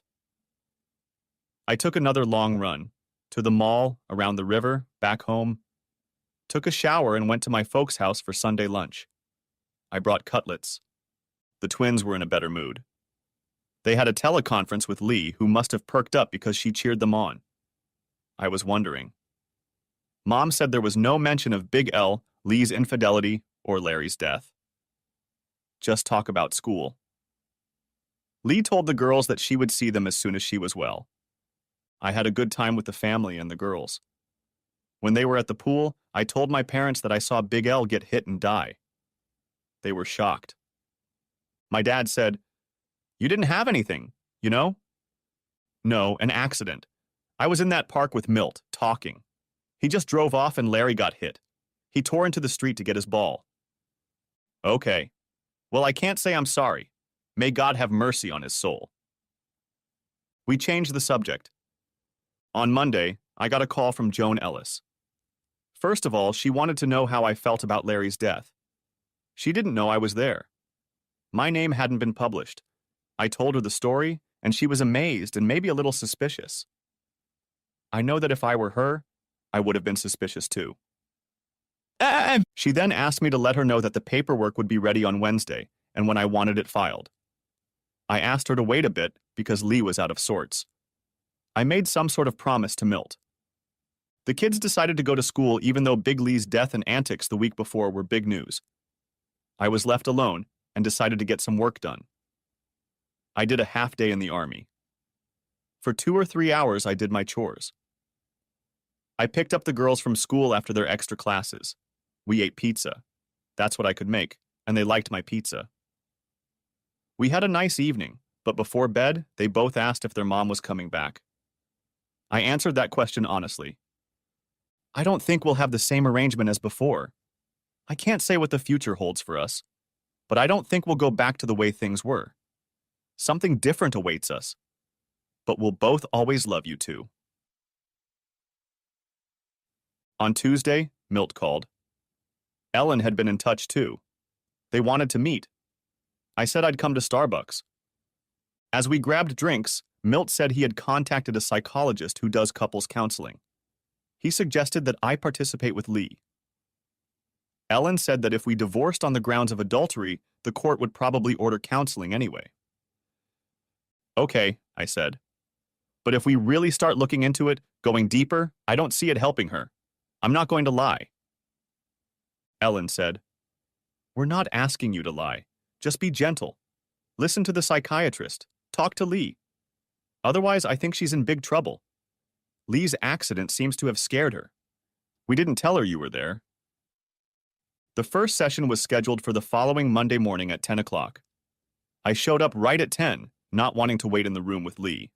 I took another long run, to the mall, around the river, back home, took a shower and went to my folks' house for Sunday lunch. I brought cutlets. The twins were in a better mood. They had a teleconference with Lee, who must have perked up because she cheered them on. I was wondering. Mom said there was no mention of Big L, Lee's infidelity, or Larry's death. Just talk about school. Lee told the girls that she would see them as soon as she was well. I had a good time with the family and the girls. When they were at the pool, I told my parents that I saw Big L get hit and die. They were shocked. My dad said, "You didn't have anything, you know?" No, an accident. I was in that park with Milt, talking. He just drove off and Larry got hit. He tore into the street to get his ball. Okay. Well, I can't say I'm sorry. May God have mercy on his soul. We changed the subject. On Monday, I got a call from Joan Ellis. First of all, she wanted to know how I felt about Larry's death. She didn't know I was there. My name hadn't been published. I told her the story, and she was amazed and maybe a little suspicious. I know that if I were her, I would have been suspicious too. She then asked me to let her know that the paperwork would be ready on Wednesday and when I wanted it filed. I asked her to wait a bit because Lee was out of sorts. I made some sort of promise to Milt. The kids decided to go to school even though Big Lee's death and antics the week before were big news. I was left alone and decided to get some work done. I did a half day in the army. For 2 or 3 hours, I did my chores. I picked up the girls from school after their extra classes. We ate pizza. That's what I could make, and they liked my pizza. We had a nice evening, but before bed, they both asked if their mom was coming back. I answered that question honestly. I don't think we'll have the same arrangement as before. I can't say what the future holds for us, but I don't think we'll go back to the way things were. Something different awaits us, but we'll both always love you too. On Tuesday, Milt called. Ellen had been in touch too. They wanted to meet. I said I'd come to Starbucks. As we grabbed drinks, Milt said he had contacted a psychologist who does couples counseling. He suggested that I participate with Lee. Ellen said that if we divorced on the grounds of adultery, the court would probably order counseling anyway. Okay, I said. But if we really start looking into it, going deeper, I don't see it helping her. I'm not going to lie. Ellen said, We're not asking you to lie. Just be gentle. Listen to the psychiatrist. Talk to Lee. Otherwise, I think she's in big trouble. Lee's accident seems to have scared her. We didn't tell her you were there. The first session was scheduled for the following Monday morning at 10 o'clock. I showed up right at 10, not wanting to wait in the room with Lee.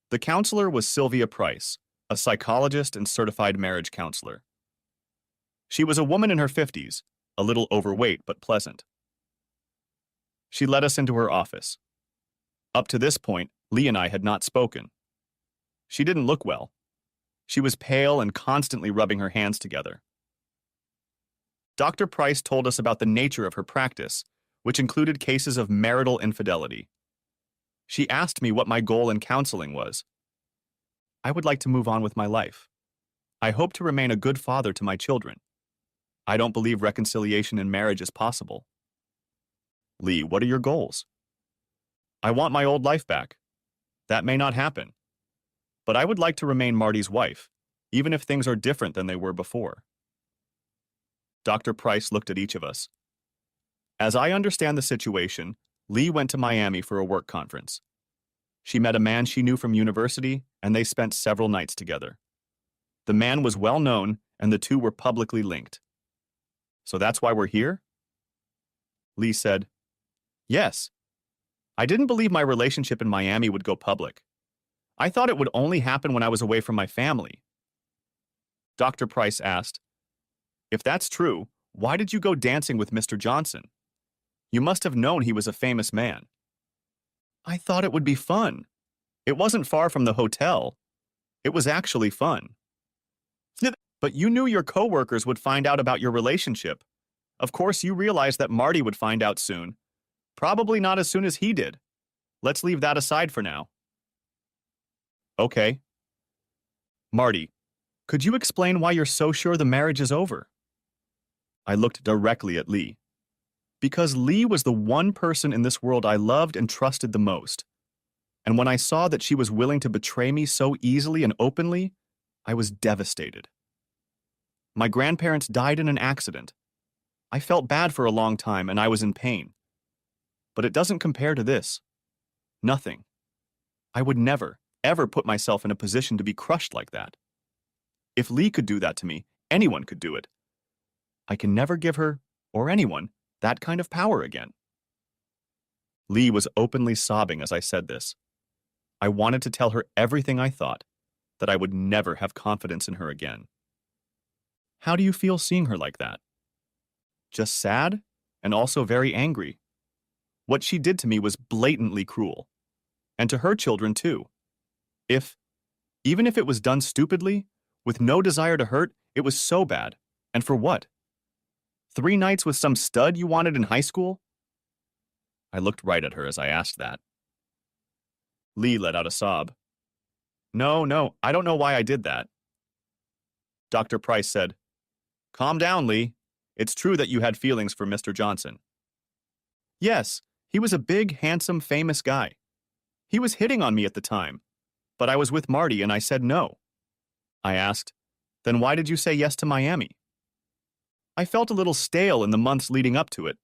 The counselor was Sylvia Price, a psychologist and certified marriage counselor. She was a woman in her 50s, a little overweight but pleasant. She led us into her office. Up to this point, Lee and I had not spoken. She didn't look well. She was pale and constantly rubbing her hands together. Dr. Price told us about the nature of her practice, which included cases of marital infidelity. She asked me what my goal in counseling was. I would like to move on with my life. I hope to remain a good father to my children. I don't believe reconciliation in marriage is possible. Lee, what are your goals? I want my old life back. That may not happen. But I would like to remain Marty's wife, even if things are different than they were before. Dr. Price looked at each of us. As I understand the situation, Lee went to Miami for a work conference. She met a man she knew from university, and they spent several nights together. The man was well known, and the two were publicly linked. So that's why we're here? Lee said, Yes. I didn't believe my relationship in Miami would go public. I thought it would only happen when I was away from my family. Dr. Price asked, If that's true, why did you go dancing with Mr. Johnson? You must have known he was a famous man. I thought it would be fun. It wasn't far from the hotel. It was actually fun. But you knew your coworkers would find out about your relationship. Of course, you realized that Marty would find out soon. Probably not as soon as he did. Let's leave that aside for now. Okay. Marty, could you explain why you're so sure the marriage is over? I looked directly at Lee. Because Lee was the one person in this world I loved and trusted the most. And when I saw that she was willing to betray me so easily and openly, I was devastated. My grandparents died in an accident. I felt bad for a long time and I was in pain. But it doesn't compare to this. Nothing. I would never, ever put myself in a position to be crushed like that. If Lee could do that to me, anyone could do it. I can never give her, or anyone, that kind of power again. Lee was openly sobbing as I said this. I wanted to tell her everything I thought, that I would never have confidence in her again. How do you feel seeing her like that? Just sad, and also very angry. What she did to me was blatantly cruel. And to her children, too. Even if it was done stupidly, with no desire to hurt, it was so bad. And for what? 3 nights with some stud you wanted in high school? I looked right at her as I asked that. Lee let out a sob. No, I don't know why I did that. Dr. Price said, Calm down, Lee. It's true that you had feelings for Mr. Johnson. Yes, he was a big, handsome, famous guy. He was hitting on me at the time, but I was with Marty and I said no. I asked, Then why did you say yes to Miami? I felt a little stale in the months leading up to it.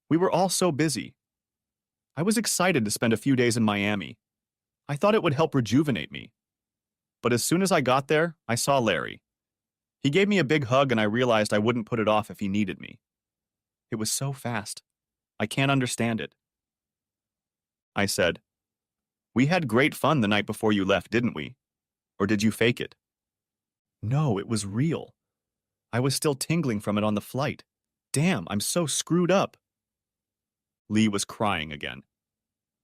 We were all so busy. I was excited to spend a few days in Miami. I thought it would help rejuvenate me. But as soon as I got there, I saw Larry. He gave me a big hug and I realized I wouldn't put it off if he needed me. It was so fast. I can't understand it. I said, "We had great fun the night before you left, didn't we? Or did you fake it?" "No, it was real. I was still tingling from it on the flight. Damn, I'm so screwed up." Lee was crying again.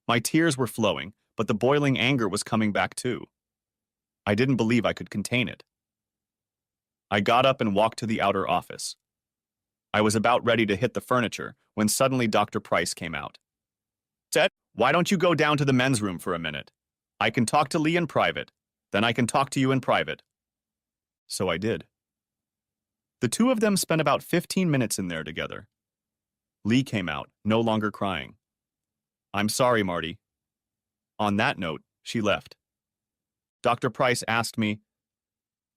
My tears were flowing, but the boiling anger was coming back too. I didn't believe I could contain it. I got up and walked to the outer office. I was about ready to hit the furniture when suddenly Dr. Price came out. Said, "Why don't you go down to the men's room for a minute? I can talk to Lee in private. Then I can talk to you in private." So I did. The two of them spent about 15 minutes in there together. Lee came out, no longer crying. "I'm sorry, Marty." On that note, she left. Dr. Price asked me,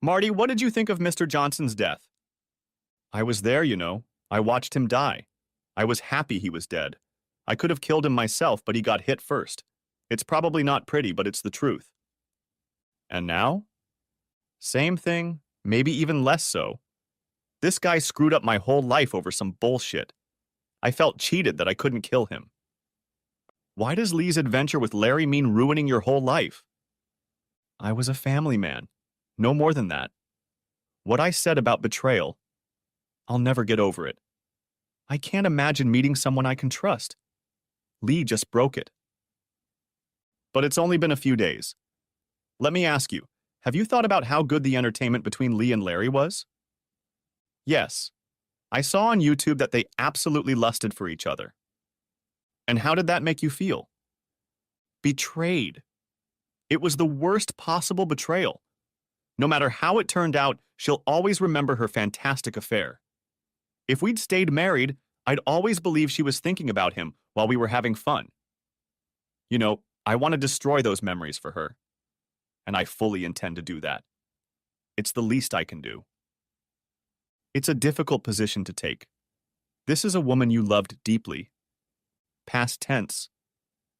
"Marty, what did you think of Mr. Johnson's death?" "I was there, you know. I watched him die. I was happy he was dead. I could have killed him myself, but he got hit first. It's probably not pretty, but it's the truth." "And now?" "Same thing, maybe even less so. This guy screwed up my whole life over some bullshit. I felt cheated that I couldn't kill him." "Why does Lee's adventure with Larry mean ruining your whole life?" "I was a family man. No more than that. What I said about betrayal, I'll never get over it. I can't imagine meeting someone I can trust. Lee just broke it." "But it's only been a few days. Let me ask you, have you thought about how good the entertainment between Lee and Larry was?" "Yes. I saw on YouTube that they absolutely lusted for each other." "And how did that make you feel?" "Betrayed. It was the worst possible betrayal. No matter how it turned out, she'll always remember her fantastic affair. If we'd stayed married, I'd always believe she was thinking about him while we were having fun. You know, I want to destroy those memories for her. And I fully intend to do that. It's the least I can do." It's a difficult position to take. This is a woman you loved deeply. Past tense.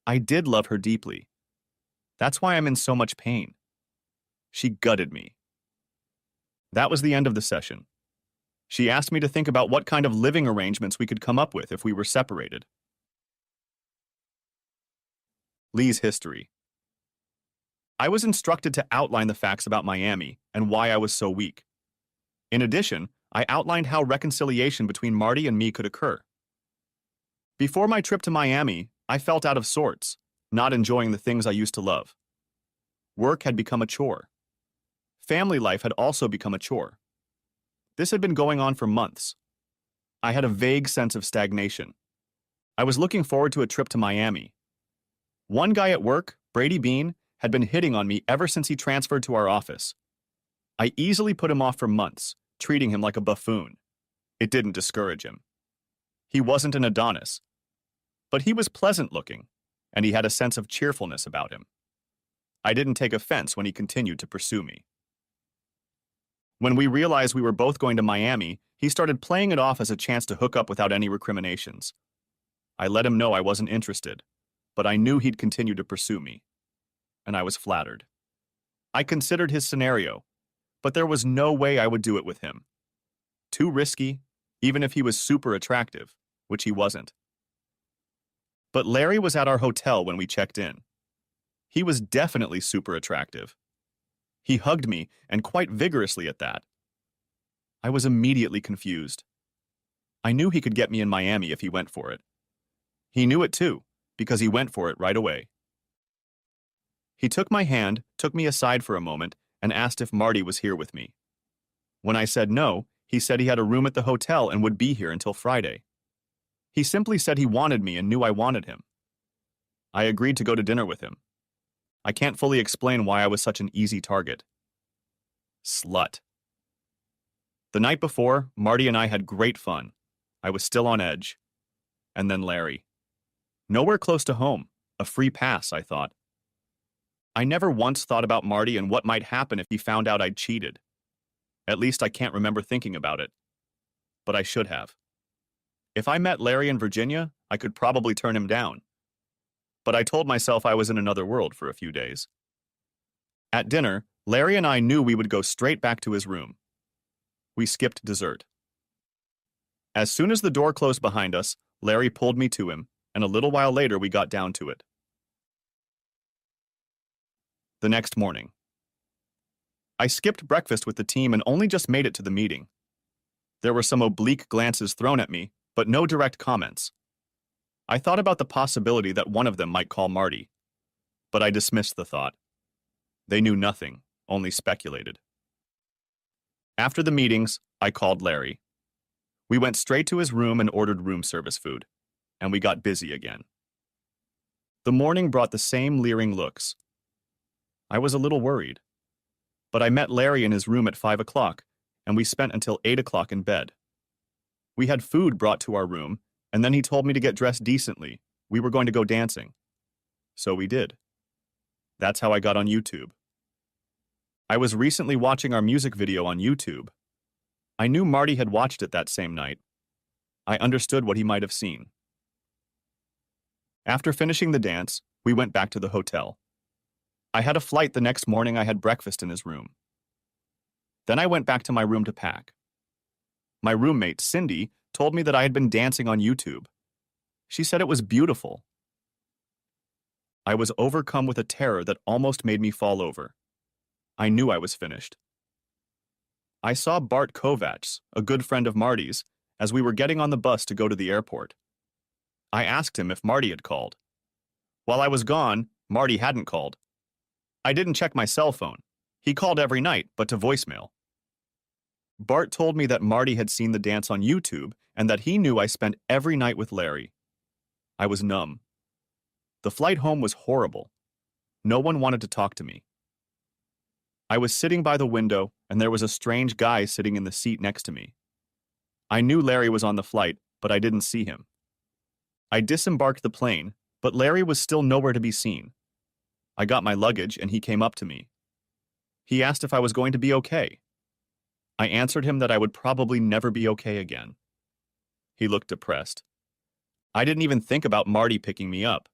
I did love her deeply. That's why I'm in so much pain. She gutted me. That was the end of the session. She asked me to think about what kind of living arrangements we could come up with if we were separated. Lee's history. I was instructed to outline the facts about Miami and why I was so weak. In addition, I outlined how reconciliation between Marty and me could occur. Before my trip to Miami, I felt out of sorts, not enjoying the things I used to love. Work had become a chore. Family life had also become a chore. This had been going on for months. I had a vague sense of stagnation. I was looking forward to a trip to Miami. One guy at work, Brady Bean, had been hitting on me ever since he transferred to our office. I easily put him off for months, treating him like a buffoon. It didn't discourage him. He wasn't an Adonis, but he was pleasant looking, and he had a sense of cheerfulness about him. I didn't take offense when he continued to pursue me. When we realized we were both going to Miami, he started playing it off as a chance to hook up without any recriminations. I let him know I wasn't interested, but I knew he'd continue to pursue me, and I was flattered. I considered his scenario, but there was no way I would do it with him. Too risky, even if he was super attractive, which he wasn't. But Larry was at our hotel when we checked in. He was definitely super attractive. He hugged me, and quite vigorously at that. I was immediately confused. I knew he could get me in Miami if he went for it. He knew it too, because he went for it right away. He took my hand, took me aside for a moment, and asked if Marty was here with me. When I said no, he said he had a room at the hotel and would be here until Friday. He simply said he wanted me and knew I wanted him. I agreed to go to dinner with him. I can't fully explain why I was such an easy target. Slut. The night before, Marty and I had great fun. I was still on edge. And then Larry. Nowhere close to home. A free pass, I thought. I never once thought about Marty and what might happen if he found out I'd cheated. At least I can't remember thinking about it. But I should have. If I met Larry in Virginia, I could probably turn him down. But I told myself I was in another world for a few days. At dinner, Larry and I knew we would go straight back to his room. We skipped dessert. As soon as the door closed behind us, Larry pulled me to him, and a little while later we got down to it. The next morning. I skipped breakfast with the team and only just made it to the meeting. There were some oblique glances thrown at me, but no direct comments. I thought about the possibility that one of them might call Marty, but I dismissed the thought. They knew nothing, only speculated. After the meetings, I called Larry. We went straight to his room and ordered room service food, and we got busy again. The morning brought the same leering looks. I was a little worried, but I met Larry in his room at 5 o'clock, and we spent until 8 o'clock in bed. We had food brought to our room, and then he told me to get dressed decently. We were going to go dancing. So we did. That's how I got on YouTube. I was recently watching our music video on YouTube. I knew Marty had watched it that same night. I understood what he might have seen. After finishing the dance, we went back to the hotel. I had a flight the next morning. I had breakfast in his room. Then I went back to my room to pack. My roommate, Cindy, told me that I had been dancing on YouTube. She said it was beautiful. I was overcome with a terror that almost made me fall over. I knew I was finished. I saw Bart Kovacs, a good friend of Marty's, as we were getting on the bus to go to the airport. I asked him if Marty had called. While I was gone, Marty hadn't called. I didn't check my cell phone. He called every night, but to voicemail. Bart told me that Marty had seen the dance on YouTube and that he knew I spent every night with Larry. I was numb. The flight home was horrible. No one wanted to talk to me. I was sitting by the window, and there was a strange guy sitting in the seat next to me. I knew Larry was on the flight, but I didn't see him. I disembarked the plane, but Larry was still nowhere to be seen. I got my luggage, and he came up to me. He asked if I was going to be okay. I answered him that I would probably never be okay again. He looked depressed. I didn't even think about Marty picking me up.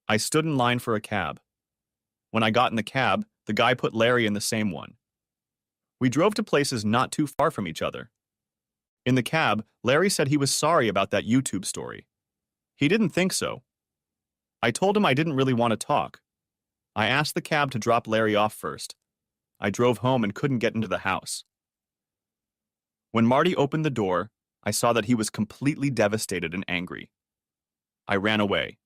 I stood in line for a cab. When I got in the cab, the guy put Larry in the same one. We drove to places not too far from each other. In the cab, Larry said he was sorry about that YouTube story. He didn't think so. I told him I didn't really want to talk. I asked the cab to drop Larry off first. I drove home and couldn't get into the house. When Marty opened the door, I saw that he was completely devastated and angry. I ran away.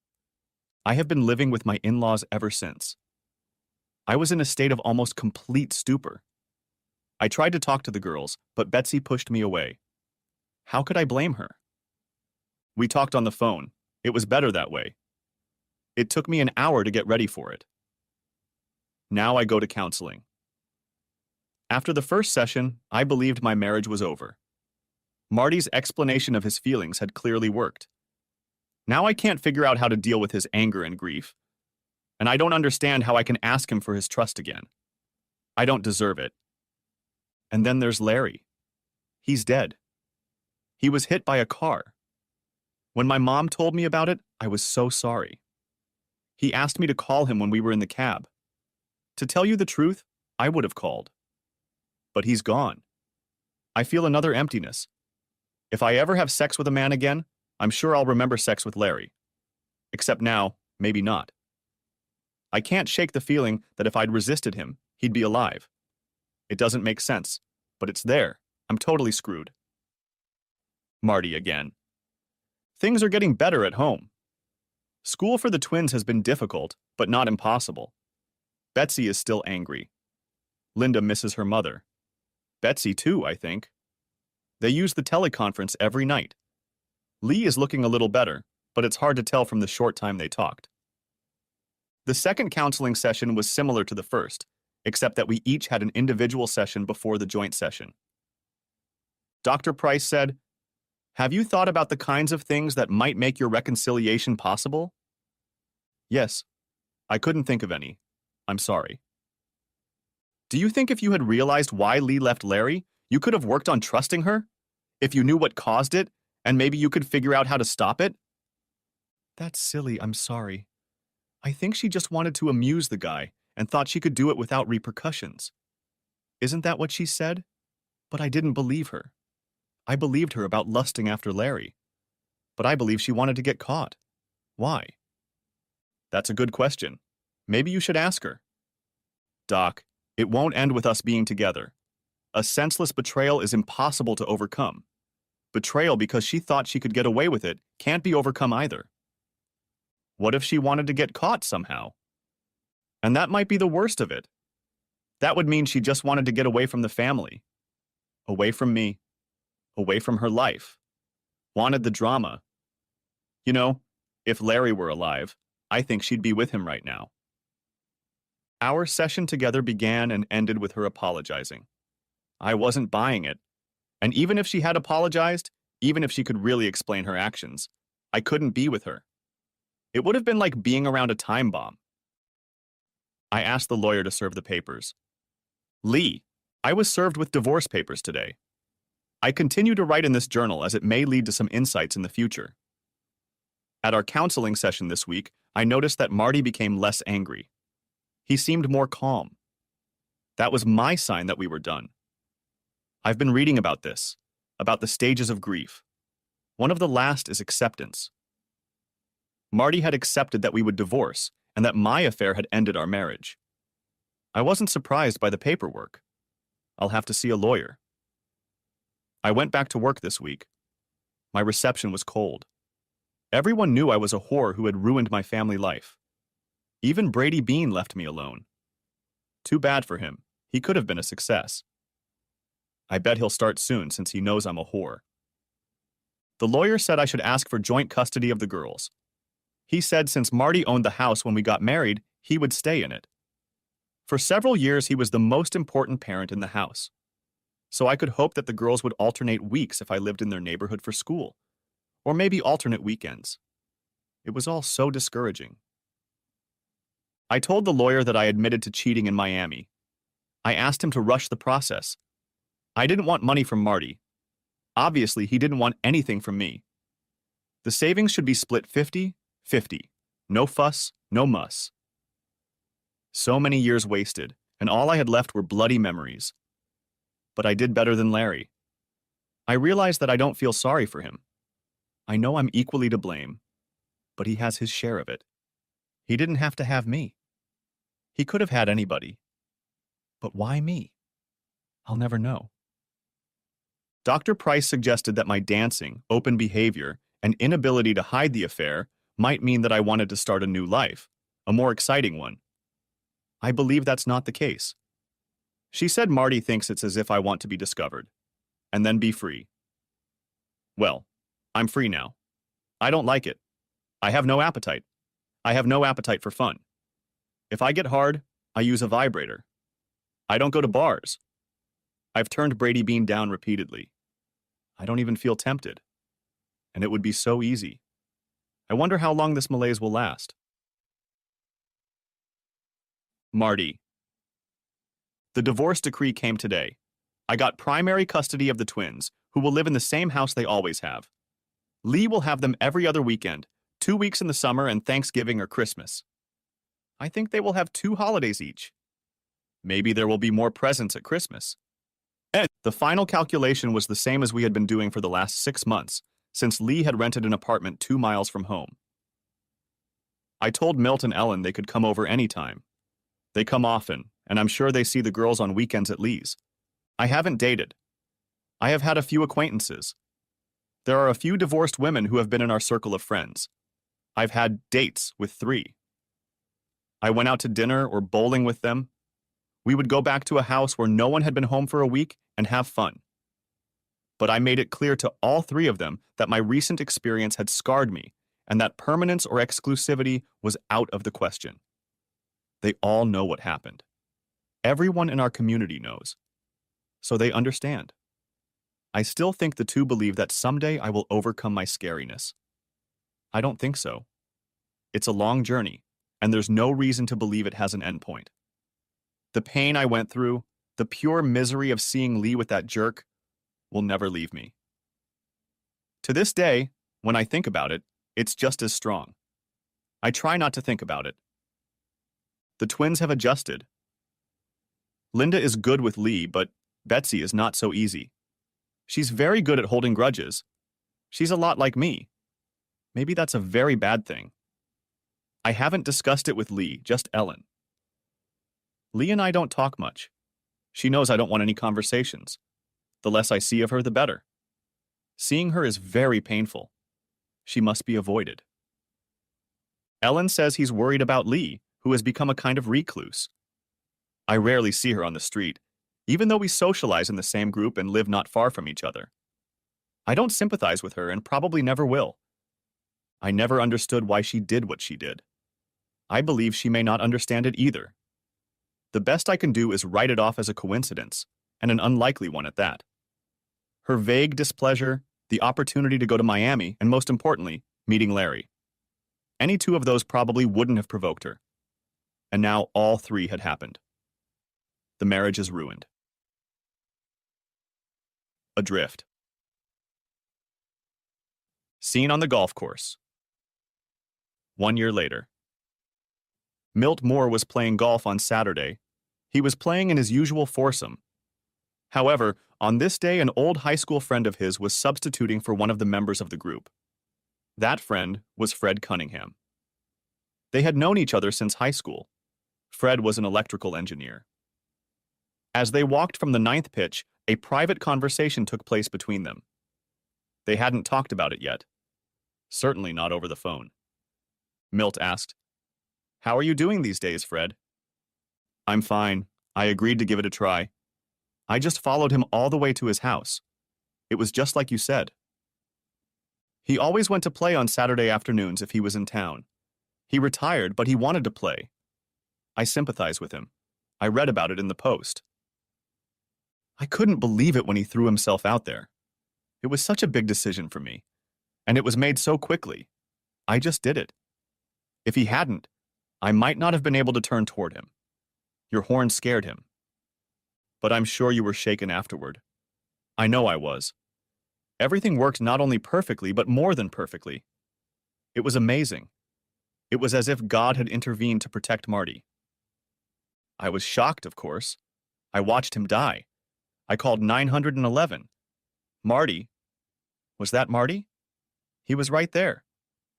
I have been living with my in-laws ever since. I was in a state of almost complete stupor. I tried to talk to the girls, but Betsy pushed me away. How could I blame her? We talked on the phone. It was better that way. It took me an hour to get ready for it. Now I go to counseling. After the first session, I believed my marriage was over. Marty's explanation of his feelings had clearly worked. Now I can't figure out how to deal with his anger and grief. And I don't understand how I can ask him for his trust again. I don't deserve it. And then there's Larry. He's dead. He was hit by a car. When my mom told me about it, I was so sorry. He asked me to call him when we were in the cab. To tell you the truth, I would have called. But he's gone. I feel another emptiness. If I ever have sex with a man again, I'm sure I'll remember sex with Larry. Except now, maybe not. I can't shake the feeling that if I'd resisted him, he'd be alive. It doesn't make sense, but it's there. I'm totally screwed. Marty again. Things are getting better at home. School for the twins has been difficult, but not impossible. Betsy is still angry. Linda misses her mother. Betsy too, I think. They use the teleconference every night. Lee is looking a little better, but it's hard to tell from the short time they talked. The second counseling session was similar to the first, except that we each had an individual session before the joint session. Dr. Price said, "Have you thought about the kinds of things that might make your reconciliation possible?" Yes. I couldn't think of any. I'm sorry. Do you think if you had realized why Lee left Larry, you could have worked on trusting her? If you knew what caused it, and maybe you could figure out how to stop it? That's silly, I'm sorry. I think she just wanted to amuse the guy and thought she could do it without repercussions. Isn't that what she said? But I didn't believe her. I believed her about lusting after Larry, but I believe she wanted to get caught. Why? That's a good question. Maybe you should ask her. Doc, it won't end with us being together. A senseless betrayal is impossible to overcome. Betrayal because she thought she could get away with it can't be overcome either. What if she wanted to get caught somehow? And that might be the worst of it. That would mean she just wanted to get away from the family. Away from me. Away from her life. Wanted the drama. You know, if Larry were alive, I think she'd be with him right now. Our session together began and ended with her apologizing. I wasn't buying it. And even if she had apologized, even if she could really explain her actions, I couldn't be with her. It would have been like being around a time bomb. I asked the lawyer to serve the papers. Lee, I was served with divorce papers today. I continue to write in this journal as it may lead to some insights in the future. At our counseling session this week, I noticed that Marty became less angry. He seemed more calm. That was my sign that we were done. I've been reading about this, about the stages of grief. One of the last is acceptance. Marty had accepted that we would divorce and that my affair had ended our marriage. I wasn't surprised by the paperwork. I'll have to see a lawyer. I went back to work this week. My reception was cold. Everyone knew I was a whore who had ruined my family life. Even Brady Bean left me alone. Too bad for him. He could have been a success. I bet he'll start soon since he knows I'm a whore. The lawyer said I should ask for joint custody of the girls. He said since Marty owned the house when we got married, he would stay in it. For several years, he was the most important parent in the house. So I could hope that the girls would alternate weeks if I lived in their neighborhood for school, or maybe alternate weekends. It was all so discouraging. I told the lawyer that I admitted to cheating in Miami. I asked him to rush the process. I didn't want money from Marty. Obviously, he didn't want anything from me. The savings should be split 50-50. No fuss, no muss. So many years wasted, and all I had left were bloody memories. But I did better than Larry. I realized that I don't feel sorry for him. I know I'm equally to blame, but he has his share of it. He didn't have to have me. He could have had anybody. But why me? I'll never know. Dr. Price suggested that my dancing, open behavior, and inability to hide the affair might mean that I wanted to start a new life, a more exciting one. I believe that's not the case. She said Marty thinks it's as if I want to be discovered, and then be free. Well, I'm free now. I don't like it. I have no appetite. I have no appetite for fun. If I get hard, I use a vibrator. I don't go to bars. I've turned Brady Bean down repeatedly. I don't even feel tempted. And it would be so easy. I wonder how long this malaise will last. Marty. The divorce decree came today. I got primary custody of the twins, who will live in the same house they always have. Lee will have them every other weekend, 2 weeks in the summer and Thanksgiving or Christmas. I think they will have 2 holidays each. Maybe there will be more presents at Christmas. And the final calculation was the same as we had been doing for the last 6 months, since Lee had rented an apartment 2 miles from home. I told Milt and Ellen they could come over anytime. They come often, and I'm sure they see the girls on weekends at Lee's. I haven't dated. I have had a few acquaintances. There are a few divorced women who have been in our circle of friends. I've had dates with 3. I went out to dinner or bowling with them. We would go back to a house where no one had been home for a week and have fun. But I made it clear to all 3 of them that my recent experience had scarred me and that permanence or exclusivity was out of the question. They all know what happened. Everyone in our community knows. So they understand. I still think the 2 believe that someday I will overcome my scariness. I don't think so. It's a long journey, and there's no reason to believe it has an endpoint. The pain I went through, the pure misery of seeing Lee with that jerk, will never leave me. To this day, when I think about it, it's just as strong. I try not to think about it. The twins have adjusted. Linda is good with Lee, but Betsy is not so easy. She's very good at holding grudges. She's a lot like me. Maybe that's a very bad thing. I haven't discussed it with Lee, just Ellen. Lee and I don't talk much. She knows I don't want any conversations. The less I see of her, the better. Seeing her is very painful. She must be avoided. Ellen says he's worried about Lee, who has become a kind of recluse. I rarely see her on the street, even though we socialize in the same group and live not far from each other. I don't sympathize with her and probably never will. I never understood why she did what she did. I believe she may not understand it either. The best I can do is write it off as a coincidence, and an unlikely one at that. Her vague displeasure, the opportunity to go to Miami, and most importantly, meeting Larry. Any two of those probably wouldn't have provoked her. And now all three had happened. The marriage is ruined. Adrift. Scene on the golf course. 1 year later. Milt Moore was playing golf on Saturday. He was playing in his usual foursome. However, on this day, an old high school friend of his was substituting for one of the members of the group. That friend was Fred Cunningham. They had known each other since high school. Fred was an electrical engineer. As they walked from the ninth pitch, a private conversation took place between them. They hadn't talked about it yet. Certainly not over the phone. Milt asked, "How are you doing these days, Fred?" "I'm fine. I agreed to give it a try. I just followed him all the way to his house. It was just like you said." He always went to play on Saturday afternoons if he was in town. He retired, but he wanted to play. I sympathize with him. I read about it in the Post. I couldn't believe it when he threw himself out there. It was such a big decision for me, and it was made so quickly. I just did it. If he hadn't, I might not have been able to turn toward him. Your horn scared him. But I'm sure you were shaken afterward. I know I was. Everything worked not only perfectly, but more than perfectly. It was amazing. It was as if God had intervened to protect Marty. I was shocked, of course. I watched him die. I called 911. Marty. Was that Marty? He was right there.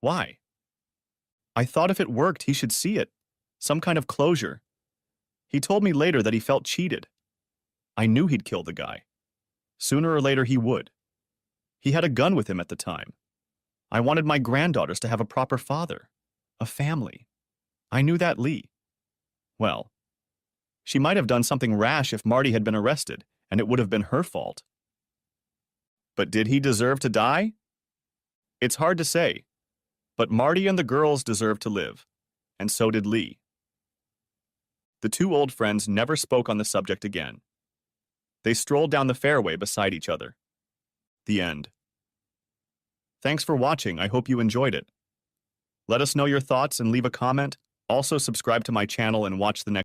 Why? I thought if it worked, he should see it. Some kind of closure. He told me later that he felt cheated. I knew he'd kill the guy. Sooner or later he would. He had a gun with him at the time. I wanted my granddaughters to have a proper father, a family. I knew that Lee. Well, she might have done something rash if Marty had been arrested, and it would have been her fault. But did he deserve to die? It's hard to say, but Marty and the girls deserved to live, and so did Lee. The two old friends never spoke on the subject again. They strolled down the fairway beside each other. The end. Thanks for watching. I hope you enjoyed it. Let us know your thoughts and leave a comment. Also subscribe to my channel and watch the next